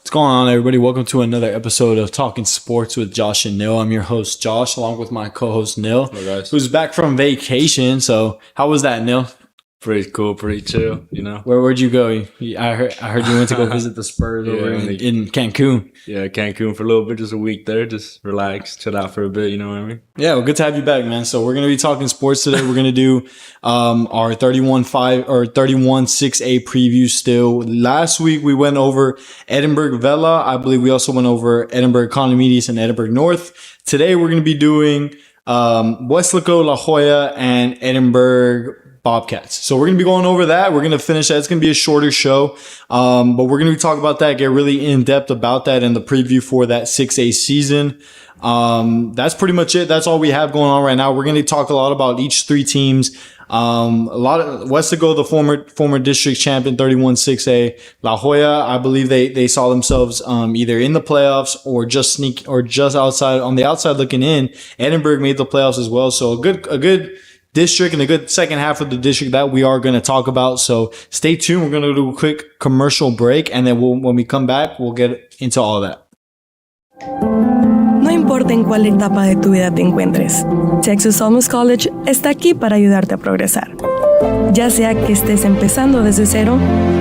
What's going on, everybody? Welcome to another episode of Talkin Sports with Josh and Nil. I'm your host, Josh, along with my co-host, Nil, who's back from vacation. So how was that, Nil? Pretty cool, pretty chill, you know. Where'd you go? I heard you went to go visit the Spurs over in Cancun. Yeah, Cancun for a little bit, just a week there, just relax, chill out for a bit, you know what I mean? Yeah, well, good to have you back, man. So we're going to be talking sports today. We're going to do our 31-5 or 31-6A preview still. Last week, we went over Edinburg Vela. I believe we also went over Edinburg Economides and Edinburg North. Today, we're going to be doing Weslaco, La Joya, and Edinburg Bobcats. So we're going to be going over that. We're going to finish that. It's going to be a shorter show, but we're going to be talking about that, get really in depth about that in the preview for that 6A season. That's pretty much it. That's all we have going on right now. We're going to talk a lot about each three teams. A lot of Weslaco, the former district champion, 31-6A. La Joya, I believe they saw themselves either in the playoffs or just outside, on the outside looking in. Edinburg made the playoffs as well. So a good district and a good second half of the district that we are going to talk about. So stay tuned. We're going to do a quick commercial break, and then when we come back, we'll get into all that. No importa en cuál etapa de tu vida te encuentres, Texas Almus College está aquí para ayudarte a progresar. Ya sea que estés empezando desde cero,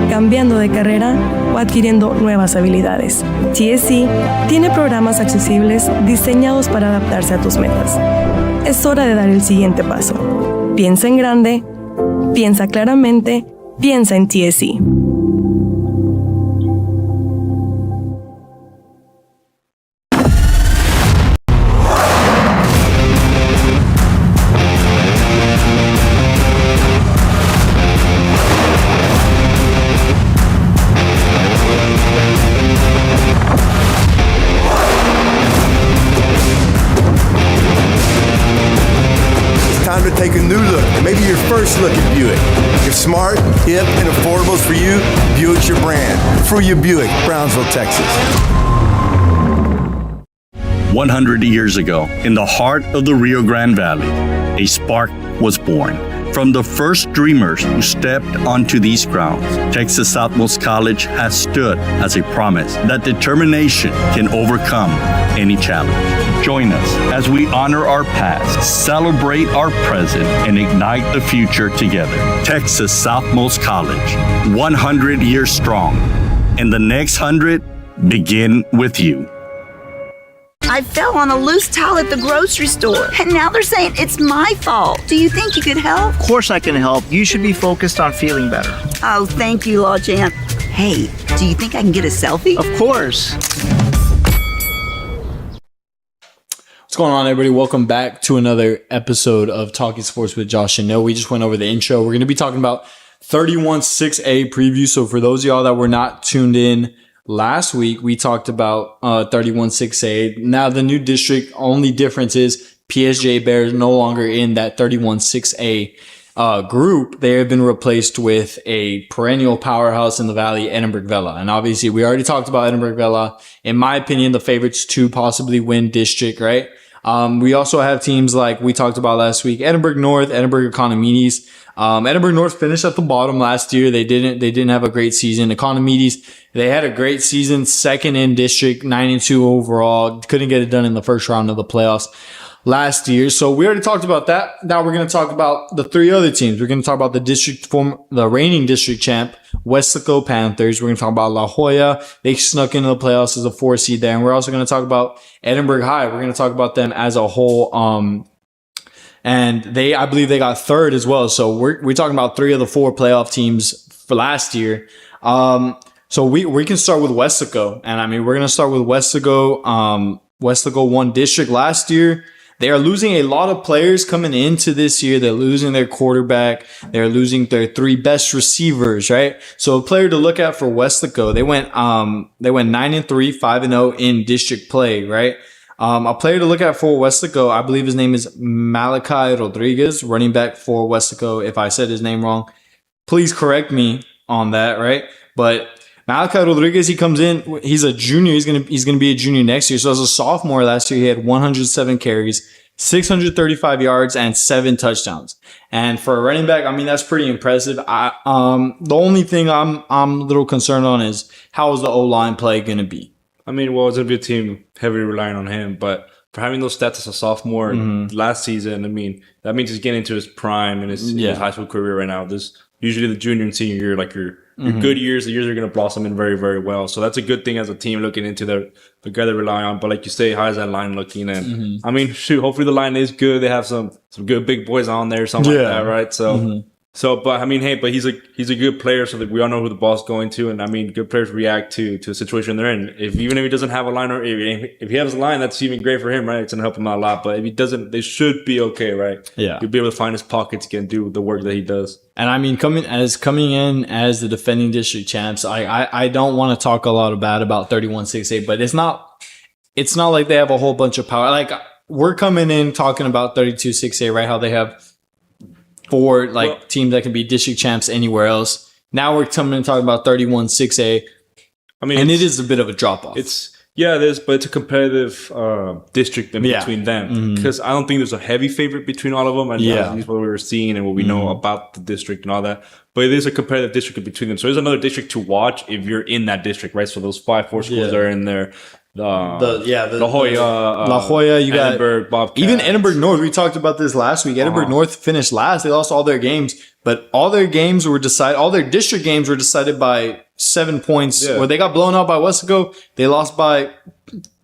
cambiando de carrera o adquiriendo nuevas habilidades, TSC tiene programas accesibles diseñados para adaptarse a tus metas. Es hora de dar el siguiente paso. Piensa en grande, piensa claramente, piensa en TSC. Take a new look, maybe your first look at Buick. If smart, hip, and affordable is for you, Buick's your brand. For you, Buick, Brownsville, Texas. 100 years ago, in the heart of the Rio Grande Valley, a spark was born. From the first dreamers who stepped onto these grounds, Texas Southmost College has stood as a promise that determination can overcome any challenge. Join us as we honor our past, celebrate our present, and ignite the future together. Texas Southmost College, 100 years strong, and the next 100 begin with you. I fell on a loose towel at the grocery store, and now they're saying it's my fault. Do you think you could help? Of course I can help. You should be focused on feeling better. Oh, thank you, Law Champ. Hey, do you think I can get a selfie? Of course. What's going on, everybody? Welcome back to another episode of Talking Sports with Josh and Nil. We just went over the intro. We're going to be talking about 31-6A preview. So for those of y'all that were not tuned in last week, we talked about 31-6A. Now the new district, only difference is PSG Bears no longer in that 31-6A group. They have been replaced with a perennial powerhouse in the Valley, Edinburg Vela. And obviously we already talked about Edinburg Vela. In my opinion, the favorites to possibly win district, right? We also have teams like we talked about last week, Edinburg North, Edinburg Economides. Edinburg North finished at the bottom last year. They didn't have a great season. Economides, they had a great season, second in district, 9-2 overall. Couldn't get it done in the first round of the playoffs last year. So we already talked about that. Now we're going to talk about the three other teams. We're going to talk about the reigning district champ, Weslaco Panthers. We're going to talk about La Joya. They snuck into the playoffs as a 4 seed there. And we're also going to talk about Edinburg High. We're going to talk about them as a whole. And I believe they got third as well. So we're talking about 3 of the 4 playoff teams for last year. So we can start with Weslaco. And I mean, we're going to start with Weslaco. Weslaco won district last year. They are losing a lot of players coming into this year. They're losing their quarterback. They're losing their 3 best receivers, right? So a player to look at for Weslaco, they went 9-3, 5-0 in district play, right? A player to look at for Weslaco, I believe his name is Malachi Rodriguez, running back for Weslaco. If I said his name wrong, please correct me on that, right? But Malachi Rodriguez, he comes in, he's a junior. He's gonna be a junior next year. So as a sophomore last year, he had 107 carries, 635 yards and 7 touchdowns. And for a running back, I mean, that's pretty impressive. The only thing I'm a little concerned on is how is the O-line play going to be? I mean, well, it's going to be a team heavily relying on him, but for having those stats as a sophomore last season, I mean, that means he's getting into his prime in his high school career right now. This usually the junior and senior year, like your good years, the years are going to blossom in very, very well. So that's a good thing as a team looking into the guy they rely on. But like you say, how is that line looking? And I mean, shoot, hopefully the line is good. They have some good big boys on there, something like that, right? So, but I mean, hey, but he's a good player, so that we all know who the ball's going to, and I mean, good players react to a situation they're in. Even if he doesn't have a line, or if he has a line, that's even great for him, right? It's gonna help him out a lot. But if he doesn't, they should be okay, right? Yeah, he'll be able to find his pockets again, do the work that he does. And I mean, coming in as the defending district champs, I don't want to talk a lot about 31-6A, but it's not like they have a whole bunch of power. Like we're coming in talking about 32-6A, right? How they have 4 teams that can be district champs anywhere else. Now we're coming and talking about 31-6A. I mean, and it is a bit of a drop off. It is, but it's a competitive district in between them, because I don't think there's a heavy favorite between all of them. And at least what we were seeing and what we know about the district and all that. But it is a competitive district in between them. So there's another district to watch if you're in that district, right? So those 4 schools are in there. La Joya, you got Edinburg, Bobcats. Even Edinburg North. We talked about this last week. Edinburg North finished last. They lost all their games, but all their games were decided. All their district games were decided by 7 points. Where they got blown out by Weslaco, they lost by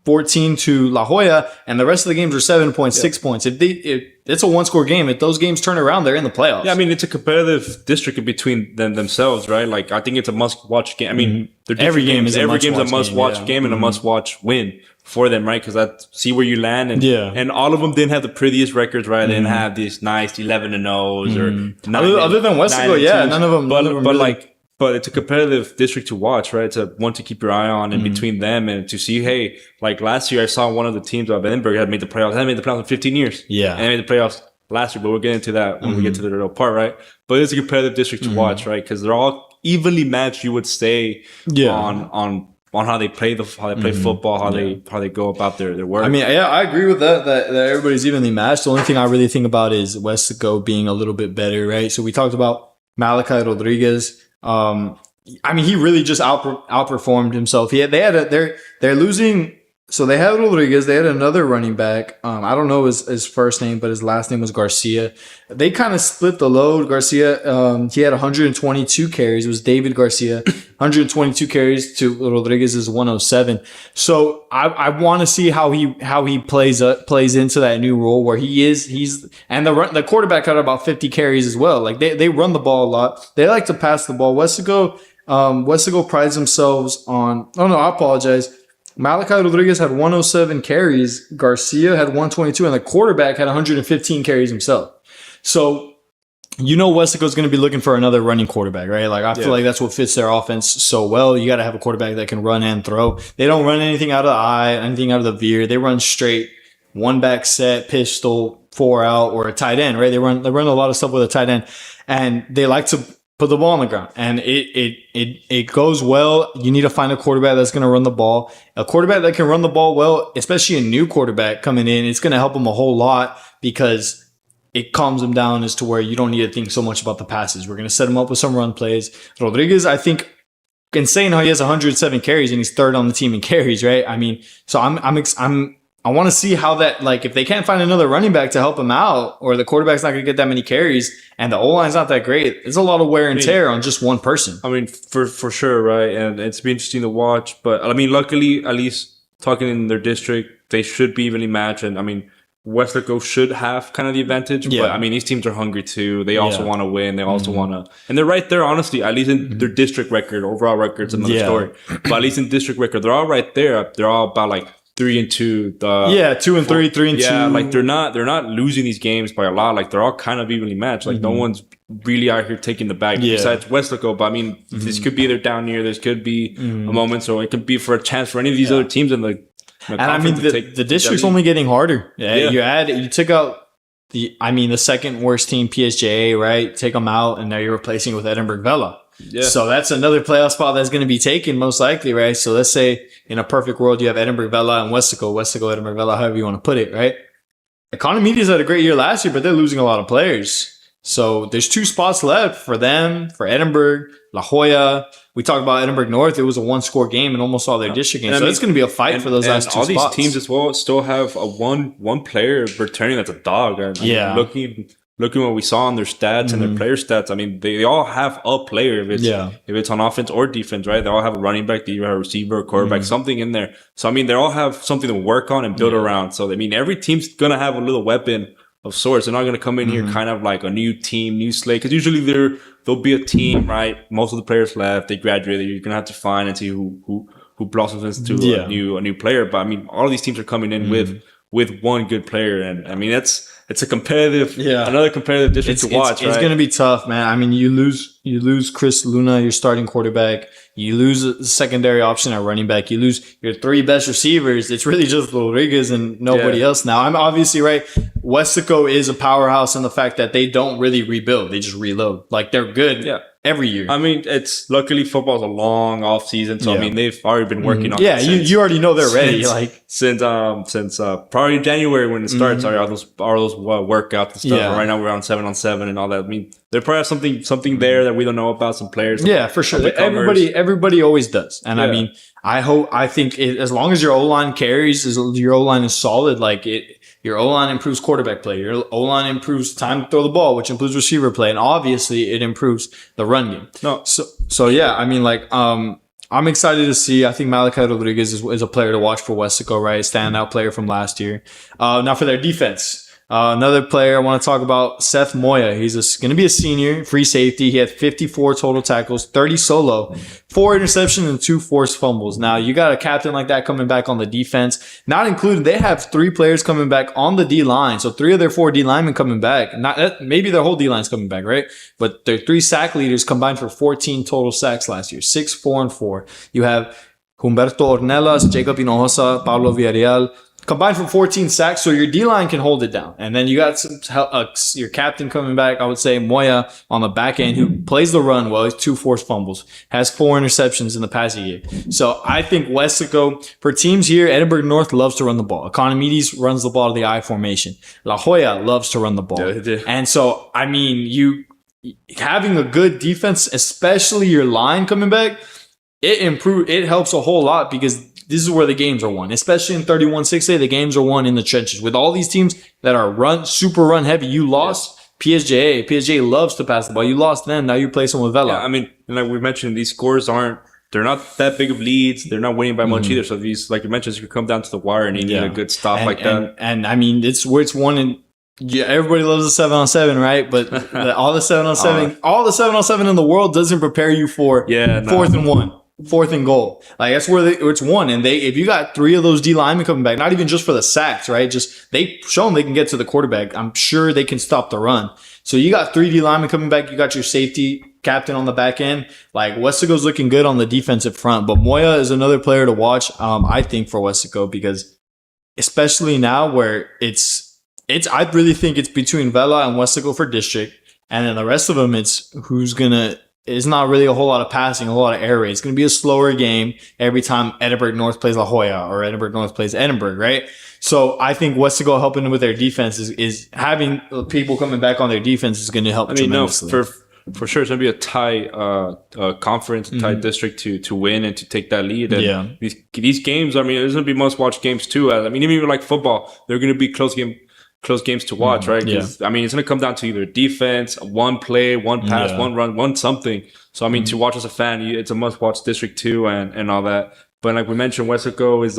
14 to La Joya, and the rest of the games were 7 points, 6 points. It's a 1-score game. If those games turn around, they're in the playoffs. Yeah, I mean, it's a competitive district in between themselves, right? Like, I think it's a must-watch game. I mean, every game's a must-watch game and a must-watch win for them, right? Because see where you land. And all of them didn't have the prettiest records, right? They didn't have these nice 11-0s or other than Weslaco, none of them. But it's a competitive district to watch, right? It's one to keep your eye on in between them, and to see, hey, like last year I saw one of the teams of Edinburgh had made the playoffs. They hadn't made the playoffs in 15 years. Yeah. And they made the playoffs last year, but we'll get into that when we get to the real part, right? But it's a competitive district to watch, right? Because they're all evenly matched, you would say, on how they play football, how they go about their work. I mean, yeah, I agree with that everybody's evenly matched. The only thing I really think about is Weslaco being a little bit better, right? So we talked about Malachi Rodriguez. I mean, he really just outperformed himself. They're losing. So they had Rodriguez. They had another running back. I don't know his first name, but his last name was Garcia. They kind of split the load. Garcia, he had 122 carries. It was David Garcia, 122 carries to Rodriguez's 107. So I want to see how he plays into that new role where he's and the quarterback had about 50 carries as well. Like they run the ball a lot. They like to pass the ball. Weslaco prides themselves on. Oh no, I apologize. Malachi Rodriguez had 107 carries. Garcia had 122, and the quarterback had 115 carries himself. So, Weslaco is going to be looking for another running quarterback, right? Like, I feel like that's what fits their offense so well. You got to have a quarterback that can run and throw. They don't run anything out of the eye, anything out of the veer. They run straight, 1-back set, pistol, 4 out, or a tight end, right? They run a lot of stuff with a tight end, and they like to put the ball on the ground, and it goes well. You need to find a quarterback that's going to run the ball. A quarterback that can run the ball well, especially a new quarterback coming in, it's going to help him a whole lot because it calms him down as to where you don't need to think so much about the passes. We're going to set him up with some run plays. Rodriguez, I think, insane how he has 107 carries and he's third on the team in carries, right? I mean, so I want to see how that, like, if they can't find another running back to help him out, or the quarterback's not going to get that many carries, and the O-line's not that great, it's a lot of wear and tear on just one person. I mean, for sure, right? And it's been interesting to watch. But, I mean, luckily, at least talking in their district, they should be evenly matched. And, I mean, Weslaco should have kind of the advantage. Yeah. But, I mean, these teams are hungry, too. They also want to win. They also want to... And they're right there, honestly, at least in their district record. Overall record's another story. But at least in district record, they're all right there. They're all about, like... 3-2. 2-3, 3-2. Yeah, like they're not losing these games by a lot. Like they're all kind of evenly matched. Like no one's really out here taking the bag besides Weslaco. But I mean, this could be their down year. This could be a moment. So it could be for a chance for any of these other teams in the and I mean, the district's only getting harder. You took out the second worst team, PSJA, right? Take them out, and now you're replacing it with Edinburg Vela. Yeah. So that's another playoff spot that's going to be taken most likely, right? So let's say in a perfect world, you have Edinburg Vela and Weslaco, Edinburg Vela, however you want to put it, right? Economides had a great year last year, but they're losing a lot of players. So there's 2 spots left for them, for Edinburg, La Joya. We talked about Edinburg North. It was a 1-score game in almost all their district games. So it's going to be a fight for those last 2 all spots. These teams as well still have a one player returning that's a dog. Looking what we saw on their stats and their player stats, I mean, they all have a player. If it's on offense or defense, right? They all have a running back, they either have a receiver, a quarterback, something in there. So, I mean, they all have something to work on and build around. So, I mean, every team's going to have a little weapon of sorts. They're not going to come in here kind of like a new team, new slate. Because usually there'll be a team, right? Most of the players left. They graduated. You're going to have to find and see who blossoms into a new player. But, I mean, all of these teams are coming in with one good player. And, I mean, it's a competitive, another competitive district to watch. It's going to be tough, man. I mean, you lose Chris Luna, your starting quarterback. You lose a secondary option at running back. You lose your 3 best receivers. It's really just Rodriguez and nobody else now. I'm obviously right. Weslaco is a powerhouse in the fact that they don't really rebuild. They just reload. Like, they're good every year. I mean, it's luckily football's a long off season. So, I mean, they've already been working on it. Yeah, you already know they're ready. Since probably January when it starts, all those workouts and stuff. Yeah. Right now we're on 7-on-7 and all that. I mean, they probably have something there that we don't know about, some players. Yeah, for sure. Everybody always does. And I mean, I think as long as your O-line carries, your O-line is solid, your O-line improves quarterback play. Your O-line improves time to throw the ball, which improves receiver play. And obviously it improves the run game. So yeah, I mean, I'm excited to see. I think Malachi Rodriguez is a player to watch for Weslaco, right? Standout player from last year. Now for their defense. Another player I want to talk about, Seth Moya. He's going to be a senior, free safety. He had 54 total tackles, 30 solo, 4 interceptions, and 2 forced fumbles. Now, you got a captain like that coming back on the defense. Not included, they have 3 players coming back on the D-line. So 3 of their 4 D-linemen coming back. Maybe their whole D-line's coming back, right? But their 3 sack leaders combined for 14 total sacks last year, 6, 4, and 4. You have Humberto Ornelas, Jacob Hinojosa, Pablo Villarreal, combined for 14 sacks, so your D-line can hold it down. And then you got your captain coming back, I would say Moya on the back end, who plays the run well. He's 2 forced fumbles, has 4 interceptions in the passing game. So I think Weslaco, for teams here, Edinburg North loves to run the ball. Economides runs the ball to the I formation. La Joya loves to run the ball. And so, I mean, you having a good defense, especially your line coming back, it helps a whole lot because this is where the games are won, especially in 31-6A. The games are won in the trenches. With all these teams that are super run heavy, you lost PSJA. PSJA loves to pass the ball. You lost them. Now you play someone with Vela. Yeah, I mean, like we mentioned, these scores they're not that big of leads. They're not winning by much either. So these, like you mentioned, you come down to the wire and you need a good stop that. And I mean, it's where it's won in. Yeah, everybody loves the 7-on-7, right? But all the 7-on-7 in the world doesn't prepare you for 4th and 1. 4th and goal. Like, that's where it's won. And if you got 3 of those D linemen coming back, not even just for the sacks, right? Just they show them they can get to the quarterback. I'm sure they can stop the run. So you got 3 D linemen coming back. You got your safety captain on the back end. Like, Weslaco's looking good on the defensive front. But Moya is another player to watch, I think, for Weslaco, because especially now where I really think it's between Vela and Weslaco for district. And then the rest of them, it's not really a whole lot of passing, a whole lot of air raid. It's going to be a slower game every time Edinburg North plays La Joya or Edinburg North plays Edinburg, right? So I think Weslaco helping them with their defense is having people coming back on their defense is going to help tremendously. No, for sure, it's going to be a tight conference, a tight district to win and to take that lead. And these games, I mean, there's going to be must-watch games too. I mean, even like football, they're going to be close games to watch, right? I mean, it's going to come down to either defense, one play, one pass, one run, one something. So, I mean, to watch as a fan, it's a must-watch district too and all that. But like we mentioned, Weslaco is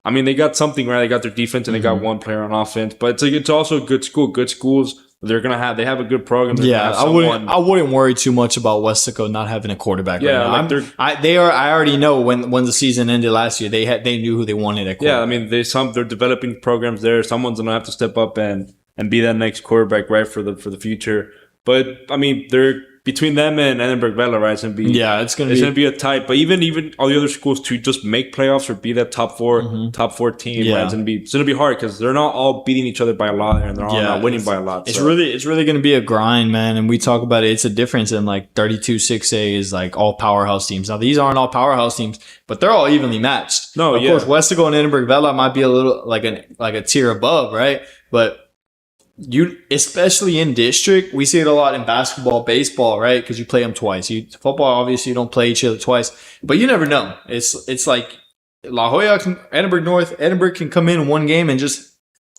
I mean, they got something, right? They got their defense and they got one player on offense. But it's also a good school. Good schools, they have a good program. I wouldn't worry too much about Weslaco not having a quarterback right now. I already know when the season ended last year, they knew who they wanted at quarterback. Yeah, I mean, they're developing programs there. Someone's gonna have to step up and be that next quarterback, right, for the future. But I mean, they're between them and Edinburg Vela, right? It's gonna be a tight. But even all the other schools to just make playoffs or be that top four team, right? It's gonna be hard because they're not all beating each other by a lot and they're all not winning by a lot. It's really gonna be a grind, man. And we talk about it. It's a difference in like 32-6A is like all powerhouse teams. Now these aren't all powerhouse teams, but they're all evenly matched. Of course, Weslaco and Edinburg Vela might be a little like a tier above, right? But especially in district, we see it a lot in basketball, baseball, right? Because you play them twice. Football, obviously, you don't play each other twice, but you never know. It's like La Joya, Edinburg North, Edinburg can come in one game and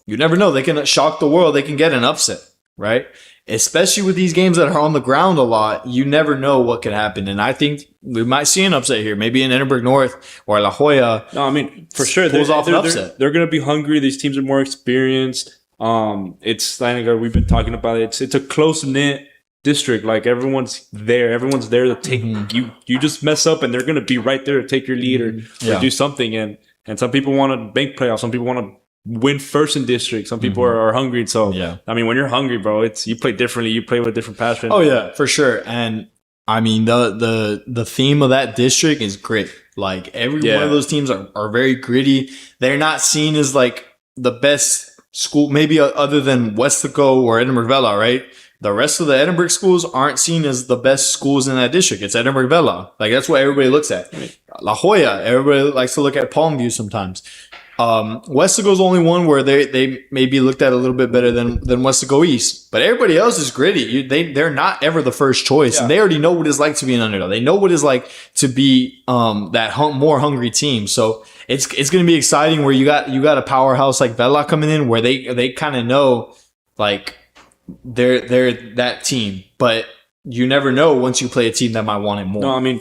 you never know. They can shock the world. They can get an upset, right? Especially with these games that are on the ground a lot, you never know what could happen. And I think we might see an upset here, maybe in Edinburg North or La Joya. No, I mean, for sure, pulls off an upset. They're going to be hungry. These teams are more experienced. It's like we've been talking about it. It's a close knit district. Like everyone's there to take you just mess up and they're going to be right there to take your lead or do something. And some people want to make playoffs. Some people want to win first in district. Some people are hungry. So, I mean, when you're hungry, bro, you play differently. You play with a different passion. Oh, yeah, for sure. And I mean, the theme of that district is grit. Like every one of those teams are very gritty. They're not seen as like the best school, maybe other than Weslaco or Edinburg Vela, right? The rest of the Edinburg schools aren't seen as the best schools in that district. It's Edinburg Vela. Like that's what everybody looks at. La Joya, everybody likes to look at Palmview sometimes. Weslaco's only one where they maybe looked at a little bit better than Weslaco East, but everybody else is gritty. They're not ever the first choice, and they already know what it's like to be an underdog. They know what it's like to be more hungry team. So it's going to be exciting where you got a powerhouse like Vela coming in where they kind of know like they're that team, but you never know once you play a team that might want it more. No, I mean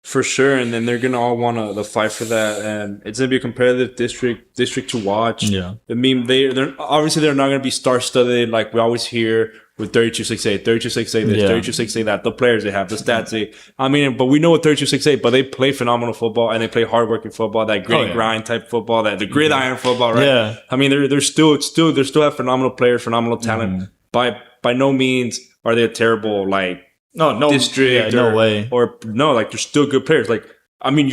for sure, and then they're gonna all want to fight for that, and it's gonna be a competitive district to watch. Yeah, I mean they're obviously they're not gonna be star-studded like we always hear with 32-6-8, 32-6-8 this, 32-6-8 that. The players they have, the stats but we know what 32-6-8, but they play phenomenal football and they play hardworking football, that gritty grind type football, that the gridiron football, right? Yeah, I mean they still have phenomenal players, phenomenal talent. By no means are they a terrible no district no way. Or no, like they're still good players. Like I mean,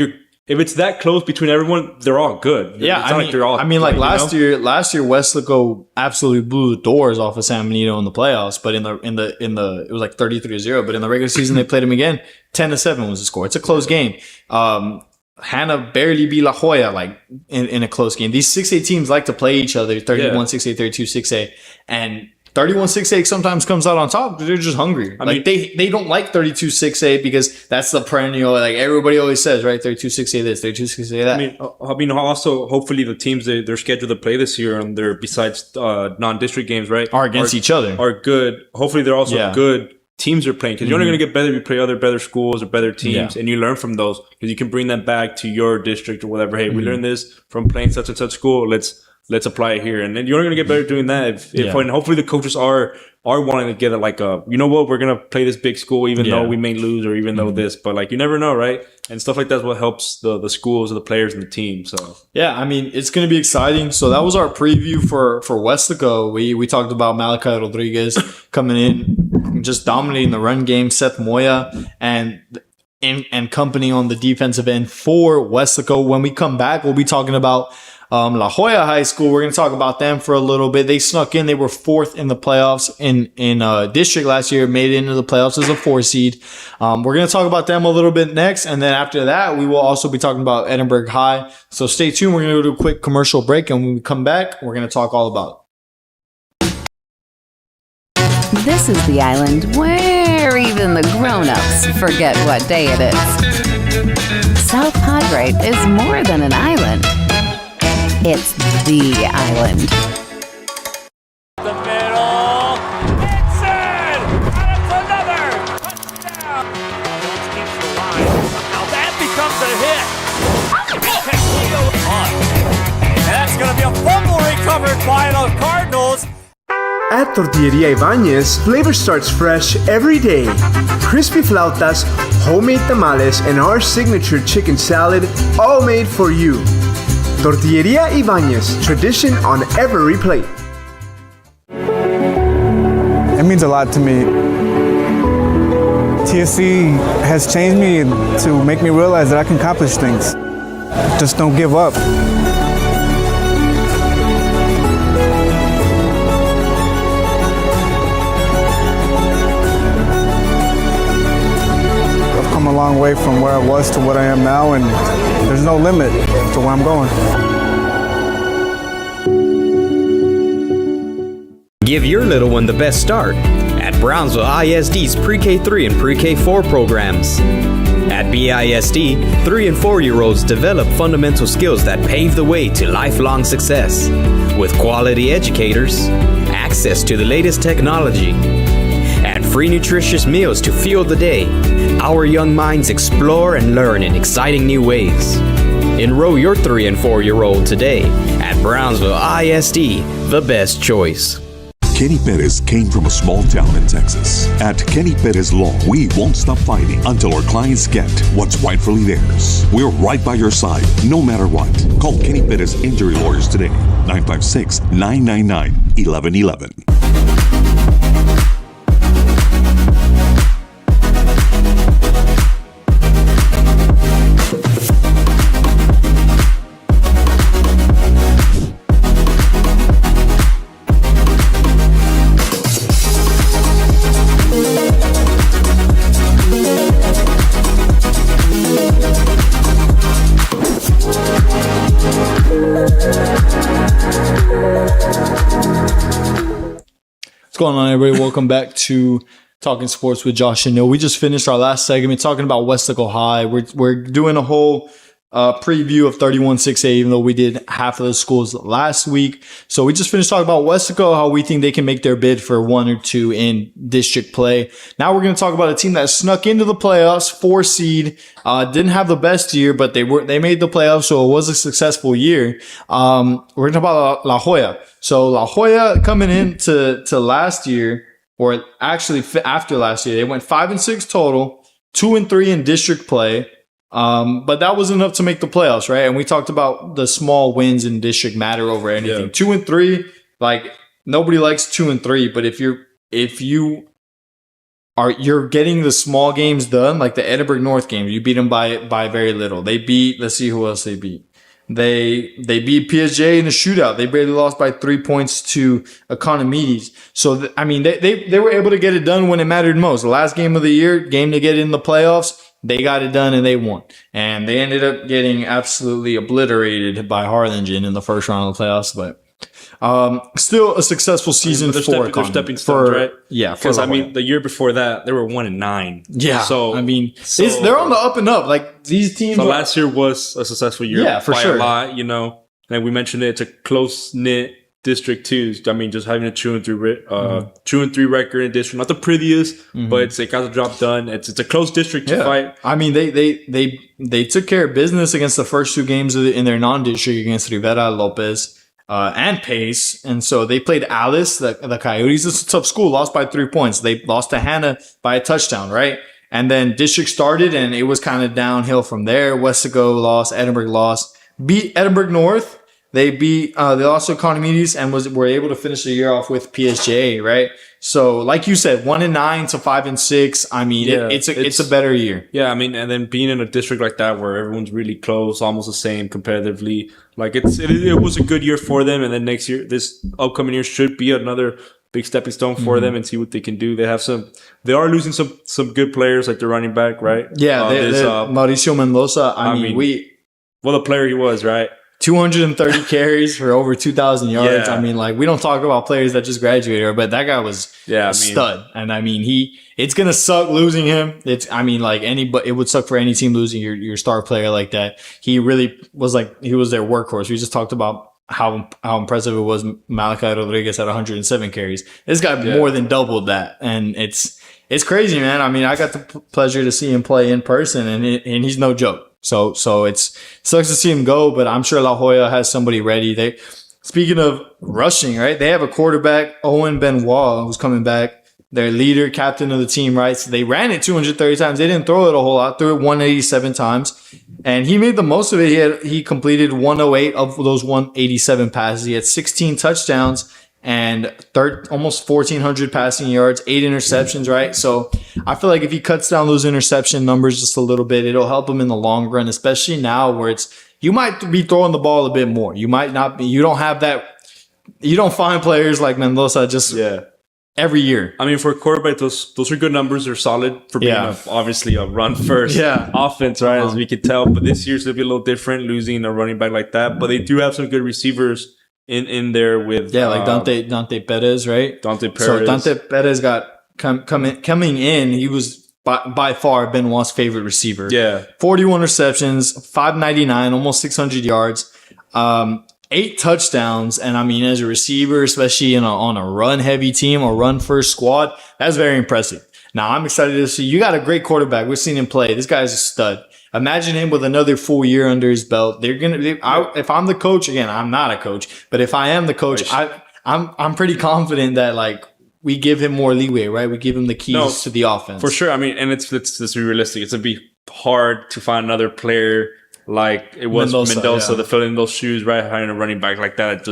if it's that close between everyone, they're all good. Yeah, it's not like they're all. I mean, like last year, Weslaco absolutely blew the doors off of San Benito in the playoffs. But in the it was like 33-0. But in the regular season, they played them again. 10-7 was the score. It's a close game. Hannah barely beat La Joya like in a close game. These 6A teams like to play each other. 31-6A, 32-6A, and 31-6A sometimes comes out on top because they're just hungry. I mean, they don't like 32-6A because that's the perennial, like everybody always says, right? 32-6A this, 32-6A that. I mean, also hopefully the teams they're scheduled to play this year and they're besides non-district games, right? Are against each other. Are good. Hopefully they're also good teams are playing because you're only going to get better if you play other better schools or better teams and you learn from those because you can bring them back to your district or whatever. Hey, we learned this from playing such and such school. Let's apply it here. And then you're only going to get better doing that. And hopefully the coaches are wanting to get it like you know what, we're going to play this big school even though we may lose or even though this, but like you never know, right? And stuff like that's what helps the schools, the players and the team. So yeah, I mean, it's going to be exciting. So that was our preview for Weslaco. We talked about Malachi Rodriguez coming in, just dominating the run game, Seth Moya and company on the defensive end for Weslaco. When we come back, we'll be talking about La Joya High School. We're going to talk about them for a little bit. They snuck in. They were fourth in the playoffs in district last year, made it into the playoffs as a 4 seed. We're going to talk about them a little bit next. And then after that, we will also be talking about Edinburg High. So stay tuned. We're going to do a quick commercial break. And when we come back, we're going to talk all about it. This is the island where even the grown-ups forget what day it is. South Padre is more than an island. It's the island. The middle. It's in! And it's another touchdown! Keeps the line. Now that becomes a hit. And that's going to be a fumble recovered by the Cardinals. At Tortilleria Ibañez, flavor starts fresh every day. Crispy flautas, homemade tamales, and our signature chicken salad, all made for you. Tortilleria Ibañez, tradition on every plate. It means a lot to me. TSC has changed me to make me realize that I can accomplish things. Just don't give up. I've come a long way from where I was to what I am now, and there's no limit to where I'm going. Give your little one the best start at Brownsville ISD's Pre-K3 and Pre-K4 programs. At BISD, 3 and 4-year-olds develop fundamental skills that pave the way to lifelong success. With quality educators, access to the latest technology, and free nutritious meals to fuel the day, our young minds explore and learn in exciting new ways. Enroll your 3 and 4-year-old today at Brownsville ISD, the best choice. Kenny Perez came from a small town in Texas. At Kenny Perez Law, we won't stop fighting until our clients get what's rightfully theirs. We're right by your side, no matter what. Call Kenny Perez Injury Lawyers today, 956-999-1111. What's going on, everybody? Welcome back to Talking Sports with Josh Nil. We just finished our last segment talking about Weslaco High. We're doing a whole preview of 31-6A, even though we did half of the schools last week. So we just finished talking about Weslaco, how we think they can make their bid for 1 or 2 in district play. Now we're going to talk about a team that snuck into the playoffs, 4 seed. Didn't have the best year, but they made the playoffs, so it was a successful year. We're going to talk about La Joya. So La Joya coming into last year, or actually after last year, they went 5-6 total, 2-3 in district play. But that was enough to make the playoffs, right? And we talked about the small wins in district matter over anything. Yeah. 2-3, like nobody likes 2-3, but if you're getting the small games done, like the Edinburg North game, you beat them by very little. They beat, let's see who else they beat. They beat PSJ in a shootout. They barely lost by 3 points to Economides. So, they were able to get it done when it mattered most. The last game of the year, game to get in the playoffs, they got it done and they won. And they ended up getting absolutely obliterated by Harlingen in the first round of the playoffs. But still a successful season for they're stepping stones, right? Yeah. Because, the year before that, they were 1-9. Yeah. So, they're on the up and up. Like, these teams. So, last year was a successful year. Yeah, for sure. A lot, And we mentioned it, it's a close-knit district too. Just having a 2-3 record in district, not the prettiest, but it got the job done. It's a close district to fight. They took care of business against the first 2 games in their non-district against Rivera, Lopez, and Pace. And so they played Alice, the Coyotes. It's a tough school, lost by 3 points. They lost to Hannah by a touchdown, right? And then district started and it was kind of downhill from there. Weslaco lost, Edinburg lost, beat Edinburg North. They lost to Economides and were able to finish the year off with PSJ, right? So, like you said, 1-9 to 5-6. It's a better year. Yeah, and then being in a district like that where everyone's really close, almost the same competitively, like it was a good year for them. And then next year, this upcoming year should be another big stepping stone for them and see what they can do. They are losing some good players like the running back, right? Yeah, Mauricio Mendoza. The player he was, right? 230 carries for over 2,000 yards. Yeah. We don't talk about players that just graduated, but that guy was a stud. And it's going to suck losing him. It would suck for any team losing your star player like that. He really was he was their workhorse. We just talked about how impressive it was. Malachi Rodriguez had 107 carries. This guy more than doubled that. And it's crazy, man. I got the pleasure to see him play in person and he's no joke. So it sucks to see him go, but I'm sure La Joya has somebody ready. Speaking of rushing, right? They have a quarterback, Owen Benoit, who's coming back. Their leader, captain of the team, right? So they ran it 230 times. They didn't throw it a whole lot. Threw it 187 times. And he made the most of it. He completed 108 of those 187 passes. He had 16 touchdowns and almost 1,400 passing yards, 8 interceptions, right? So I feel like if he cuts down those interception numbers just a little bit, it'll help him in the long run, especially now where you might be throwing the ball a bit more. You might not be. You don't have that. You don't find players like Mendoza just every year. For a quarterback, those are good numbers. They're solid for being obviously a run first offense, right? As we could tell. But this year's going to be a little different, losing a running back like that. But they do have some good receivers in there with like Dante Perez, right? Dante Perez. So Dante Perez got coming in. He was by far Benoit's favorite receiver. Yeah, 41 receptions, 599, almost 600 yards, 8 touchdowns. And I mean, as a receiver, especially on a run heavy team or run first squad, that's very impressive. Now I'm excited to see you got a great quarterback. We've seen him play. This guy's a stud. Imagine him with another full year under his belt. If I'm the coach, again, I'm not a coach, but if I am the coach, I'm pretty confident that like we give him more leeway, right? We give him the keys to the offense for sure. I mean, and let's be realistic. It's gonna be hard to find another player like it was Mendoza to fill in those shoes, right? Having a running back like that,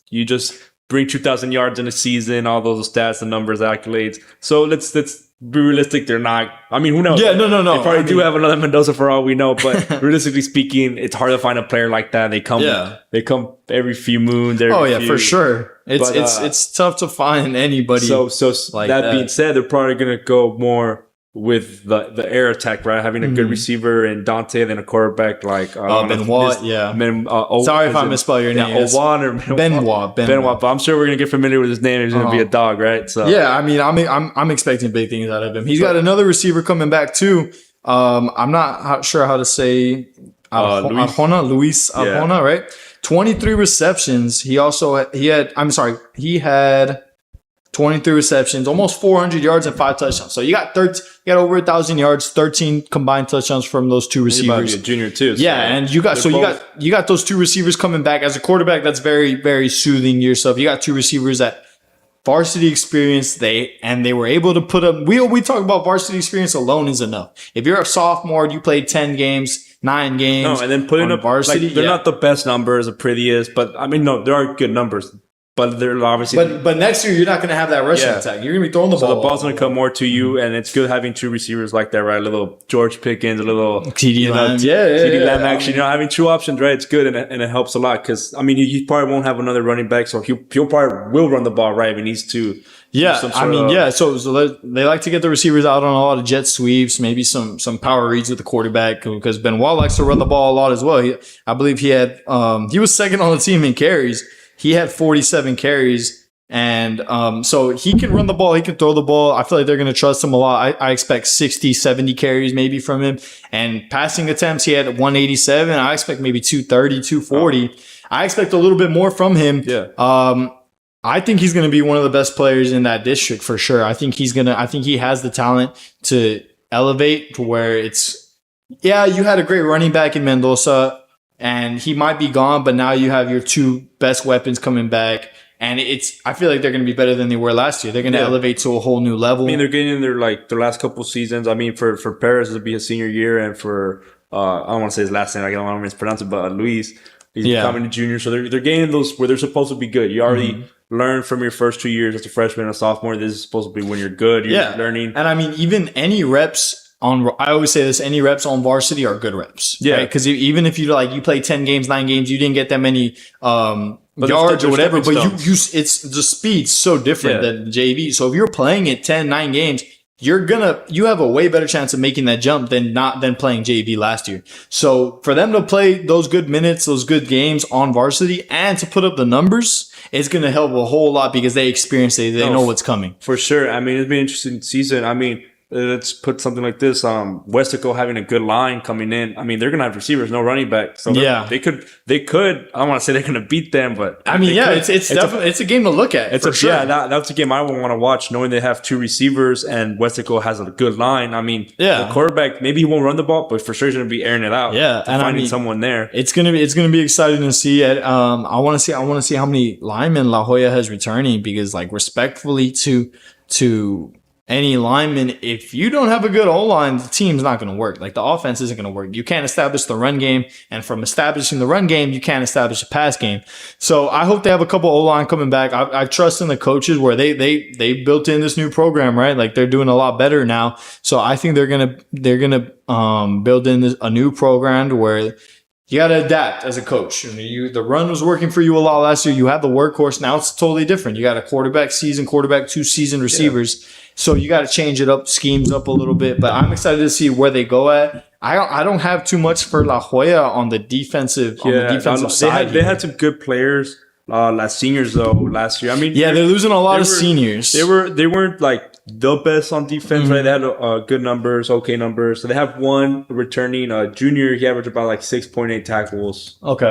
you just bring 2,000 yards in a season, all those stats, the numbers, accolades. So let's be realistic. They're not. I mean, who knows? Yeah, no. They probably do have another Mendoza for all we know, but realistically speaking, it's hard to find a player like that. They come every few moons. For sure. It's tough to find anybody. So like that being said, they're probably gonna go more with the air attack, right? Having a good receiver and Dante, then a quarterback like Benoit. Sorry if I misspell your name. Owan or Benoit. But I'm sure we're gonna get familiar with his name. He's gonna be a dog, right? So yeah, I mean, I'm expecting big things out of him. He's got another receiver coming back too. I'm not sure how to say Luis Arjona, right? 23 receptions. He had 23 receptions, almost 400 yards and 5 touchdowns. So you got over 1,000 yards, 13 combined touchdowns from those two receivers. He's about to be a junior too. So and you got those two receivers coming back as a quarterback. That's very, very soothing to yourself. You got two receivers that varsity experience. They were able to put up. We talk about varsity experience alone is enough. If you're a sophomore, you played 10 games. 9 games. And then putting up varsity. Like, they're not the best numbers, the prettiest, but I mean, no, there are good numbers. But they're obviously. But next year you're not going to have that rushing attack. You're going to be throwing the ball. So the ball's going to come more to you, and it's good having two receivers like that, right? A little George Pickens, a little TD Lamb. TD Lamb action. Having two options, right? It's good, and it helps a lot because I mean, he probably won't have another running back, so he'll probably will run the ball, right? If he needs to. Yeah, So they like to get the receivers out on a lot of jet sweeps, maybe some power reads with the quarterback because Benoit likes to run the ball a lot as well. I believe he had he was second on the team in carries. He had 47 carries, and so he can run the ball. He can throw the ball. I feel like they're going to trust him a lot. I expect 60, 70 carries maybe from him. And passing attempts, he had 187. I expect maybe 230, 240. I expect a little bit more from him. Yeah. I think he's going to be one of the best players in that district for sure. I think he has the talent to elevate to where you had a great running back in Mendoza and he might be gone, but now you have your two best weapons coming back. And I feel like they're going to be better than they were last year. They're going to elevate to a whole new level. I mean, they're getting in their last couple seasons. I mean, for Perez to be a senior year and for, I don't want to say his last name. I don't want to mispronounce it, but Luis, he's becoming a junior. So they're getting those where they're supposed to be good. You already learn from your first 2 years as a freshman and a sophomore. This is supposed to be when you're good. You're learning. And I mean, even any reps I always say this, any reps on varsity are good reps. Yeah. Right? Because even if you play 10 games, 9 games, you didn't get that many yards or whatever, but it's the speed's so different than JV. So if you're playing it 9 games, you have a way better chance of making that jump than playing JV last year. So for them to play those good minutes, those good games on varsity and to put up the numbers, it's going to help a whole lot because they experience it. They know what's coming. For sure. I mean, it's been an interesting season. I mean, let's put something like this. Weslaco having a good line coming in. I mean, they're gonna have receivers, no running back. So they could. I don't want to say they're gonna beat them, but I mean, it's definitely it's a game to look at. That's a game I would want to watch, knowing they have 2 receivers and Weslaco has a good line. I mean, the quarterback maybe he won't run the ball, but for sure he's gonna be airing it out. Yeah, and finding someone there. It's gonna be exciting to see. I want to see how many linemen La Joya has returning because, respectfully to any lineman, if you don't have a good O-line, the team's not going to work. The offense isn't going to work. You can't establish the run game. And from establishing the run game, you can't establish a pass game. So I hope they have a couple O-line coming back. I trust in the coaches where they built in this new program, right? They're doing a lot better now. So I think they're going to build in a new program to where you got to adapt as a coach. The run was working for you a lot last year. You have the workhorse. Now it's totally different. You got a quarterback, 2 seasoned receivers. Yeah. So you got to change it up, schemes up a little bit. But I'm excited to see where they go at. I don't have too much for La Joya on the defensive side. They had some good players seniors though last year. I mean, yeah, they're losing a lot of seniors. They weren't like the best on defense, right? They had good numbers, okay numbers. So they have one returning junior. He averaged about like 6.8 tackles. Okay,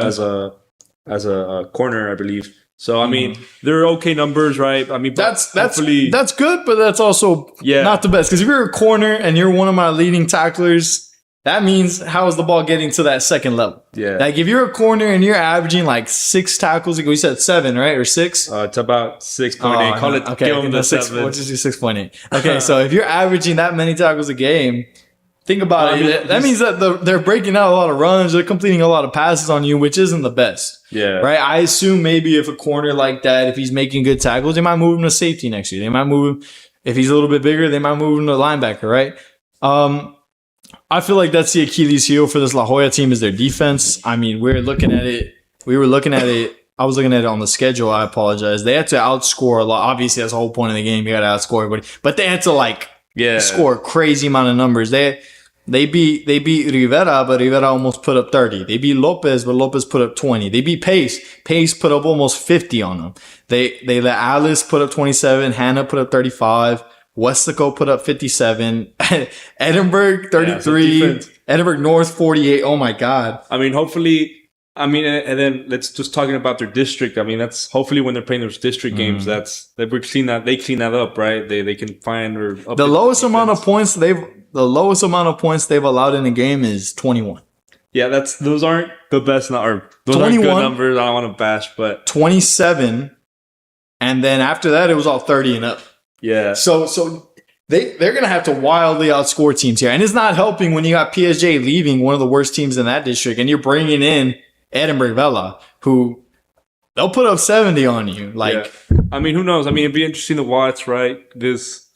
as a corner, I believe. So I mean, they're okay numbers, right? I mean, that's good, but that's also not the best. Because if you're a corner and you're one of my leading tacklers, that means how is the ball getting to that second level? Yeah. Like if you're a corner and you're averaging like 6 tackles, we said 7, right, or 6? It's about 6.8. Call it. Okay, give them the 7. We'll just do 6.8. Okay, so if you're averaging that many tackles a game. Think about it. That means that they're breaking out a lot of runs. They're completing a lot of passes on you, which isn't the best. Yeah. Right? I assume maybe if a corner like that, if he's making good tackles, they might move him to safety next year. They might move him, if he's a little bit bigger, they might move him to linebacker, right? I feel like that's the Achilles heel for this La Jolla team is their defense. I mean, we were looking at it. I was looking at it on the schedule. I apologize. They had to outscore a lot. Obviously, that's the whole point of the game. You got to outscore everybody. But they had to score a crazy amount of numbers. They beat Rivera, but Rivera almost put up 30. They beat Lopez, but Lopez put up 20. They beat Pace. Pace put up almost 50 on them. They let Alice put up 27. Hannah put up 35. Weslaco put up 57. Edinburg 33. Edinburg North 48. Oh my God. I mean, hopefully. I mean, and then let's just talking about their district. I mean, that's hopefully when they're playing those district games, we've seen that they clean that up, right? They can find the lowest amount of points they've allowed in a game is 21. Yeah, those aren't the best or those 21, aren't good numbers. I don't want to bash, but 27, and then after that it was all 30 and up. Yeah. So they're gonna have to wildly outscore teams here, and it's not helping when you got PSJ leaving, one of the worst teams in that district, and you're bringing in Edinburg Vela, who they'll put up 70 on you. I mean, who knows? I mean, it'd be interesting to watch, right? This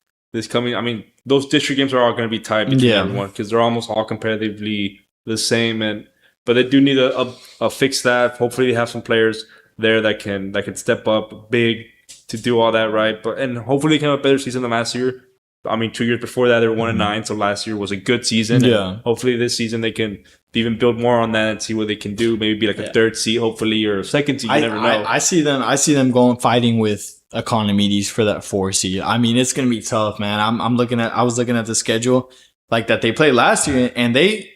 coming. I mean, those district games are all going to be tied between everyone because they're almost all competitively the same. But they do need a fixed staff. Hopefully, they have some players there that can step up big to do all that right. And hopefully, they can have a better season than last year. I mean, 2 years before that, they were 1-9. So last year was a good season. Yeah. And hopefully, this season they can even build more on that and see what they can do. Maybe be like a third seed, hopefully, or a second seed. You never know. I see them going fighting with Economides for that 4 seed. I mean, it's gonna be tough, man. I was looking at the schedule like that they played last year, and they